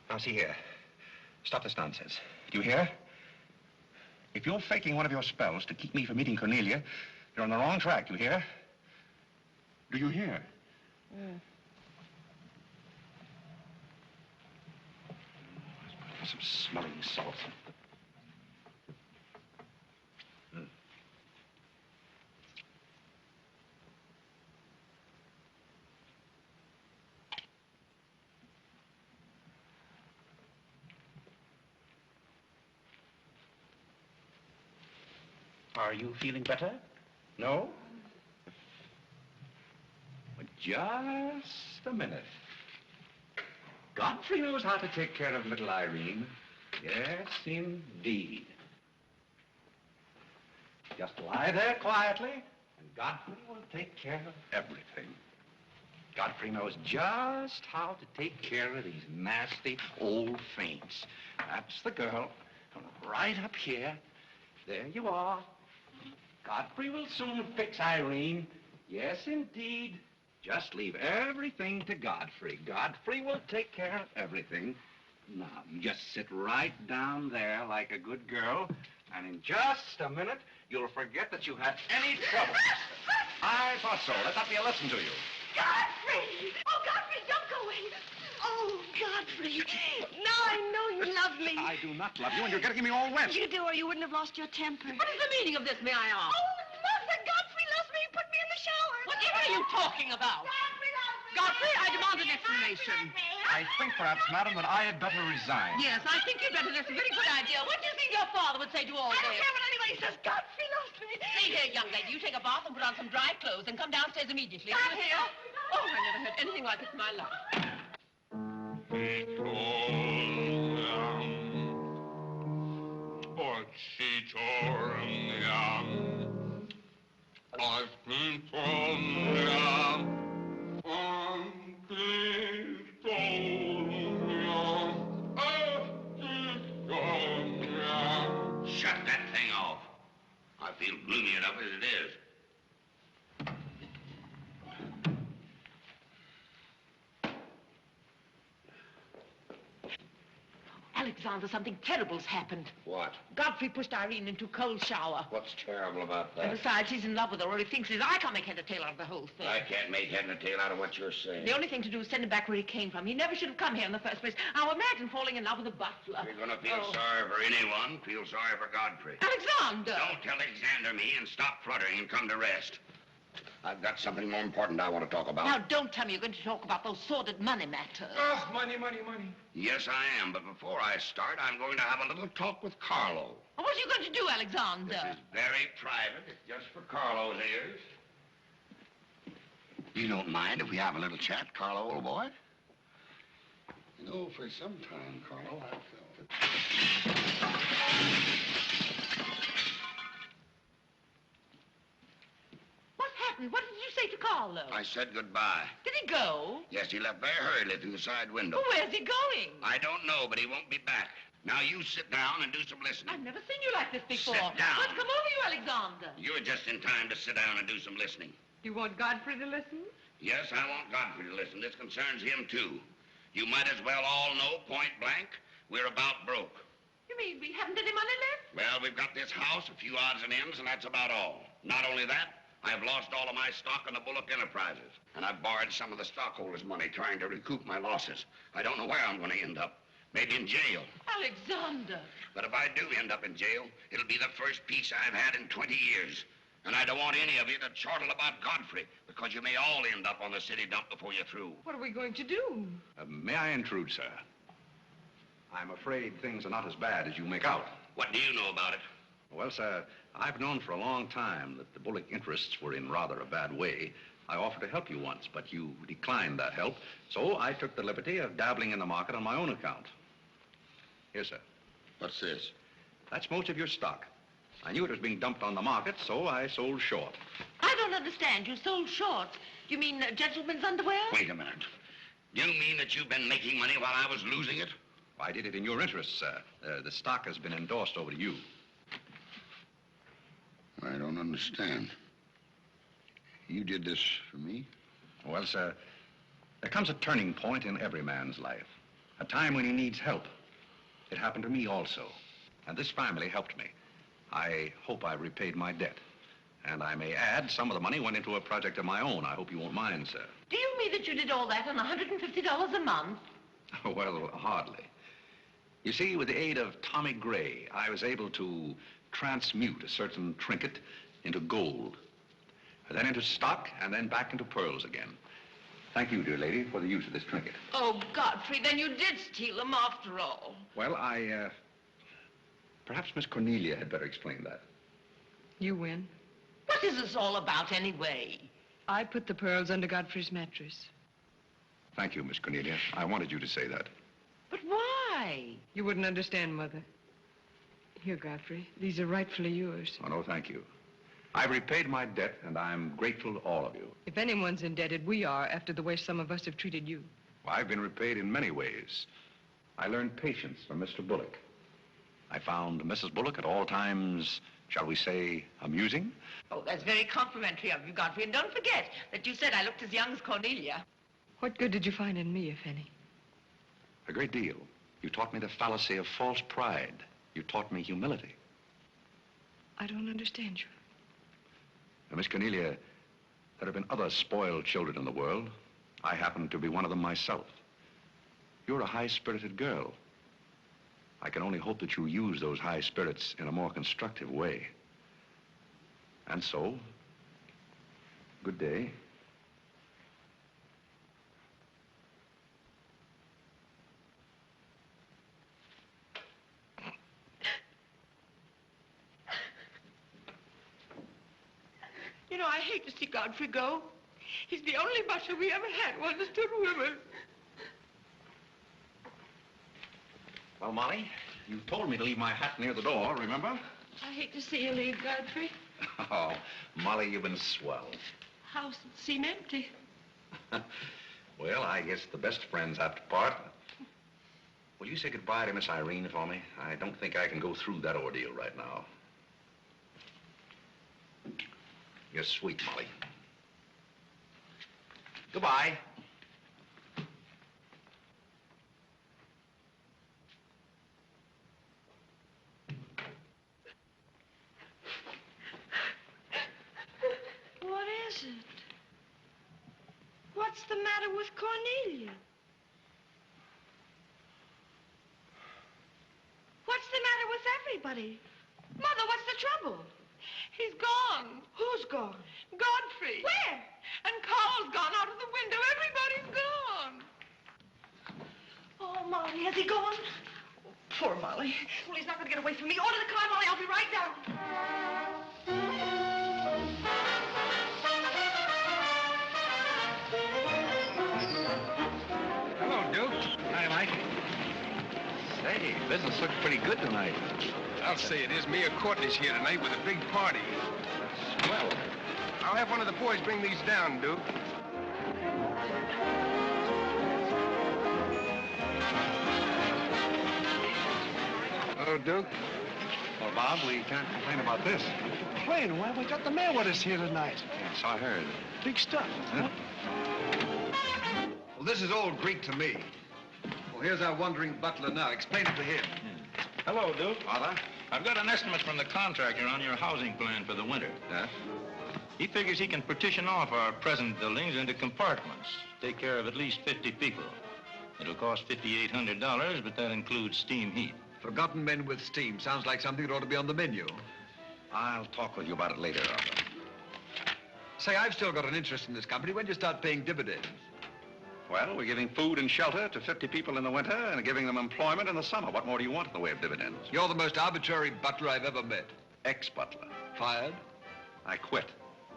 Now, see here. Stop this nonsense. Do you hear? If you're faking one of your spells to keep me from meeting Cornelia, you're on the wrong track, you hear? Do you hear? Some smelling salts. Are you feeling better? No? Well, just a minute. Godfrey knows how to take care of little Irene. Yes, indeed. Just lie there quietly, and Godfrey will take care of everything. Godfrey knows just how to take care of these nasty old faints. That's the girl. Right up here. There you are. Godfrey will soon fix Irene. Yes, indeed. Just leave everything to Godfrey. Godfrey will take care of everything. Now, you just sit right down there like a good girl, and in just a minute, you'll forget that you had any trouble. I thought so. Let that be a lesson to you. Godfrey! Oh, Godfrey, don't go away. Oh, Godfrey. Now I know you love me. I do not love you, and you're getting me all wet. You do, or you wouldn't have lost your temper. What is the meaning of this, may I ask? Oh, Mother, Godfrey loves me. He put me in the shower. Whatever are you talking about? Godfrey loves me. Godfrey, I demand an explanation. I think perhaps, madam, that I had better resign. Yes, I think you'd better. That's a very good idea. What do you think your father would say to all I this? don't care what anybody says. Godfrey loves me. See here, young lady, you take a bath and put on some dry clothes and come downstairs immediately. Godfrey, You hear? Oh, I never heard anything like it in my life. Shut that thing off. I feel gloomy enough as it is. Alexander, something terrible's happened. What? Godfrey pushed Irene into a cold shower. What's terrible about that? And besides, he's in love with her, or he thinks I can't make head or tail out of the whole thing. I can't make head and tail out of what you're saying. The only thing to do is send him back where he came from. He never should have come here in the first place. Now imagine falling in love with a butler. If you're going to feel sorry for anyone, feel sorry for Godfrey. Alexander! Don't Alexander me and stop fluttering and come to rest. I've got something more important I want to talk about. Now, don't tell me you're going to talk about those sordid money matters. Oh, money, money, money. Yes, I am, but before I start, I'm going to have a little talk with Carlo. What are you going to do, Alexander? This is very private. It's just for Carlo's ears. You don't mind if we have a little chat, Carlo, old boy? You know, for some time, Carlo, I've felt it. What did you say to Carlo? I said goodbye. Did he go? Yes, he left very hurriedly through the side window. Well, where's he going? I don't know, but he won't be back. Now, you sit down and do some listening. I've never seen you like this before. Sit down. What's come over you, Alexander? You're just in time to sit down and do some listening. You want Godfrey to listen? Yes, I want Godfrey to listen. This concerns him, too. You might as well all know, point blank, we're about broke. You mean we haven't any money left? Well, we've got this house, a few odds and ends, and that's about all. Not only that, I've lost all of my stock in the Bullock Enterprises, and I've borrowed some of the stockholders' money trying to recoup my losses. I don't know where I'm going to end up. Maybe in jail. Alexander. But if I do end up in jail, it'll be the first peace I've had in 20 years. And I don't want any of you to chortle about Godfrey, because you may all end up on the city dump before you're through. What are we going to do? May I intrude, sir? I'm afraid things are not as bad as you make out. What do you know about it? Well, sir, I've known for a long time that the Bullock interests were in rather a bad way. I offered to help you once, but you declined that help, so I took the liberty of dabbling in the market on my own account. Here, sir. What's this? That's most of your stock. I knew it was being dumped on the market, so I sold short. I don't understand. You sold short. You mean gentlemen's underwear? Wait a minute. You mean that you've been making money while I was losing it? I did it in your interest, sir. The stock has been endorsed over to you. I don't understand. You did this for me? Well, sir, there comes a turning point in every man's life. A time when he needs help. It happened to me also. And this family helped me. I hope I repaid my debt. And I may add, some of the money went into a project of my own. I hope you won't mind, sir. Do you mean that you did all that on $150 a month? Well, hardly. You see, with the aid of Tommy Gray, I was able to transmute a certain trinket into gold, then into stock, and then back into pearls again. Thank you, dear lady, for the use of this trinket. Oh, Godfrey, then you did steal them after all. Well, perhaps Miss Cornelia had better explain that. You win. What is this all about, anyway? I put the pearls under Godfrey's mattress. Thank you, Miss Cornelia. I wanted you to say that. But why? You wouldn't understand, Mother. Here, Godfrey. These are rightfully yours. Oh, no, thank you. I've repaid my debt, and I'm grateful to all of you. If anyone's indebted, we are, after the way some of us have treated you. Well, I've been repaid in many ways. I learned patience from Mr. Bullock. I found Mrs. Bullock at all times, shall we say, amusing. Oh, that's very complimentary of you, Godfrey. And don't forget that you said I looked as young as Cornelia. What good did you find in me, if any? A great deal. You taught me the fallacy of false pride. You taught me humility. I don't understand you. Now, Miss Cornelia, there have been other spoiled children in the world. I happen to be one of them myself. You're a high-spirited girl. I can only hope that you use those high spirits in a more constructive way. And so, good day. You know, I hate to see Godfrey go. He's the only butler we ever had who understood women. Well, Molly, you told me to leave my hat near the door, remember? I hate to see you leave, Godfrey. Oh, Molly, you've been swell. House seem empty. Well, I guess the best friends have to part. Will you say goodbye to Miss Irene for me? I don't think I can go through that ordeal right now. You're sweet, Molly. Goodbye. What is it? What's the matter with Cornelia? What's the matter with everybody? Mother, what's the trouble? He's gone. Who's gone? Godfrey. Where? And Carl's gone out of the window. Everybody's gone. Oh, Molly, has he gone? Oh, poor Molly. Well, he's not going to get away from me. Order the car, Molly. I'll be right down. Hello, Duke. Hi, Mike. Say, business looks pretty good tonight. I'll say it is. Me and Courtney's here tonight with a big party. Swell. I'll have one of the boys bring these down, Duke. Hello, Duke. Well, Bob, we can't complain about this. Complain? Why, we got the mayor with us here tonight. Yes, I heard. Big stuff. Huh? Well, this is all Greek to me. Well, here's our wandering butler now. Explain it to him. Hello, Duke. Father? I've got an estimate from the contractor on your housing plan for the winter. Yes? He figures he can partition off our present buildings into compartments, take care of at least 50 people. It'll cost $5,800, but that includes steam heat. Forgotten men with steam. Sounds like something that ought to be on the menu. I'll talk with you about it later, Arthur. Say, I've still got an interest in this company. When do you start paying dividends? Well, we're giving food and shelter to 50 people in the winter and giving them employment in the summer. What more do you want in the way of dividends? You're the most arbitrary butler I've ever met. Ex-butler. Fired? I quit.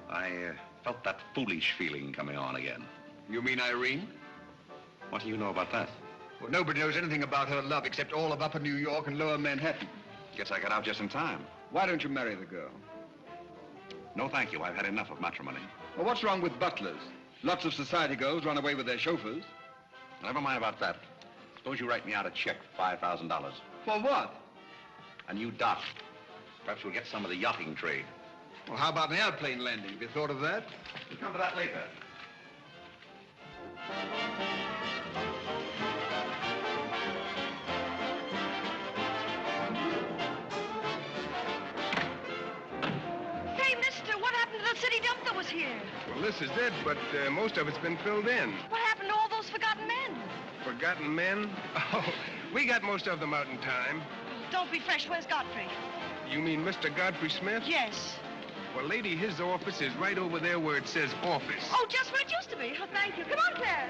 I felt that foolish feeling coming on again. You mean Irene? What do you know about that? Well, nobody knows anything about her love except all of Upper New York and Lower Manhattan. Guess I got out just in time. Why don't you marry the girl? No, thank you. I've had enough of matrimony. Well, what's wrong with butlers? Lots of society girls run away with their chauffeurs. Never mind about that. Suppose you write me out a check for $5,000. For what? A new dock. Perhaps we'll get some of the yachting trade. Well, how about an airplane landing? Have you thought of that? We'll come to that later. Hey, mister, what happened to the city dump that was here? Well, this is it, but most of it's been filled in. What happened to all those forgotten men? Forgotten men? Oh, we got most of them out in time. Don't be fresh. Where's Godfrey? You mean Mr. Godfrey Smith? Yes. Well, lady, his office is right over there where it says office. Oh, just where it used to be. Oh, thank you. Come on, Claire.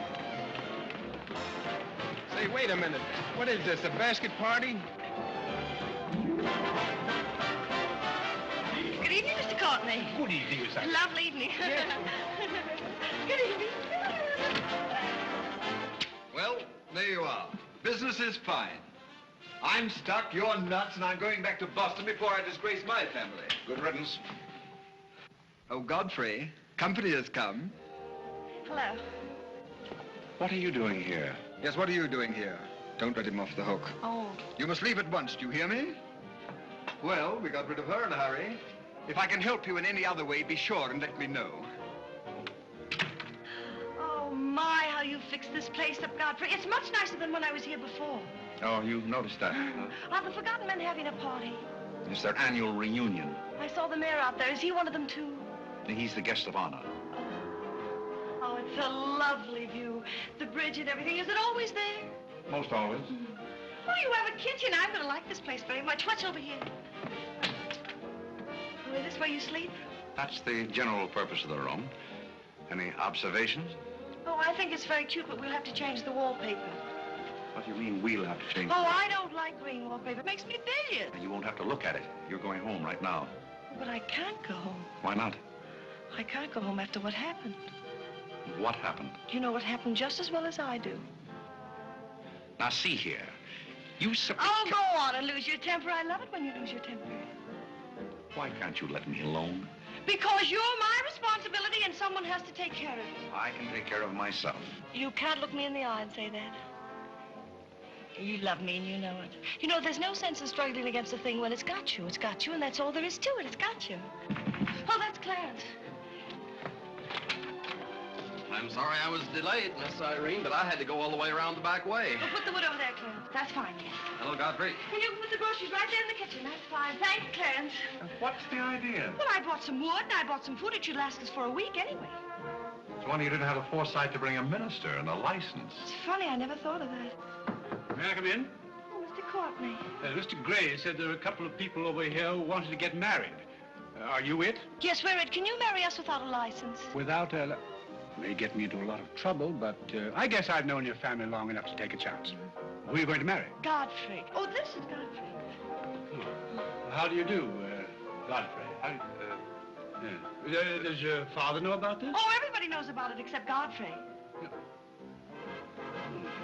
Say, wait a minute. What is this, a basket party? Good evening, Mr. Courtney. Good evening, Miss Irene. Lovely evening. Good evening. Well, there you are. Business is fine. I'm stuck, you're nuts, and I'm going back to Boston before I disgrace my family. Good riddance. Oh, Godfrey, company has come. Hello. What are you doing here? Yes, what are you doing here? Don't let him off the hook. Oh. You must leave at once, do you hear me? Well, we got rid of her in a hurry. If I can help you in any other way, be sure and let me know. Oh, my, how you fixed this place up, Godfrey. It's much nicer than when I was here before. Oh, you noticed that? Are the forgotten men having a party? It's their annual reunion. I saw the mayor out there. Is he one of them, too? He's the guest of honor. Oh, it's a lovely view. The bridge and everything. Is it always there? Most always. Oh, you have a kitchen. I'm going to like this place very much. What's over here? Oh, is this where you sleep? That's the general purpose of the room. Any observations? Oh, I think it's very cute, but we'll have to change the wallpaper. What do you mean we'll have to change? Oh, I don't like green wallpaper. It makes me bilious. You won't have to look at it. You're going home right now. But I can't go home. Why not? I can't go home after what happened. What happened? You know what happened just as well as I do. Now, see here. You simply... Oh, go on and lose your temper. I love it when you lose your temper. Why can't you let me alone? Because you're my responsibility and someone has to take care of you. I can take care of myself. You can't look me in the eye and say that. You love me and you know it. You know, there's no sense in struggling against a thing when it's got you. It's got you, and that's all there is to it. It's got you. Oh, that's Clarence. I'm sorry I was delayed, Miss Irene, but I had to go all the way around the back way. Well, put the wood over there, Clarence. That's fine, yes. Hello, Godfrey. And you can put the groceries right there in the kitchen. That's fine. Thanks, Clarence. What's the idea? Well, I bought some wood, and I bought some food. It should last us for a week anyway. It's wonder you didn't have the foresight to bring a minister and a license. It's funny, I never thought of that. May I come in? Oh, Mr. Courtney. Mr. Gray said there are a couple of people over here who wanted to get married. Are you it? Yes, we're it. Can you marry us without a license? Without a... May get me into a lot of trouble, but I guess I've known your family long enough to take a chance. Who are you going to marry? Godfrey. Oh, this is Godfrey. Oh. How do you do, Godfrey? Does your father know about this? Oh, everybody knows about it except Godfrey.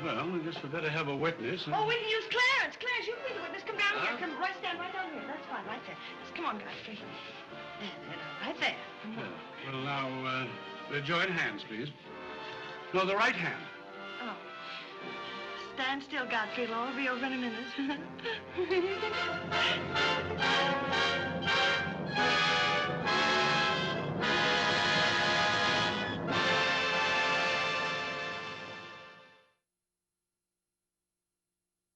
Well, I guess we better have a witness. Oh, we can use Clarence. Clarence, you can be the witness. Come down here. Come right stand right down here. That's fine, right there. Just come on, Godfrey. There, right there. Well, now, join hands, please. No, the right hand. Oh. Stand still, Godfrey. It'll all be over in a minute.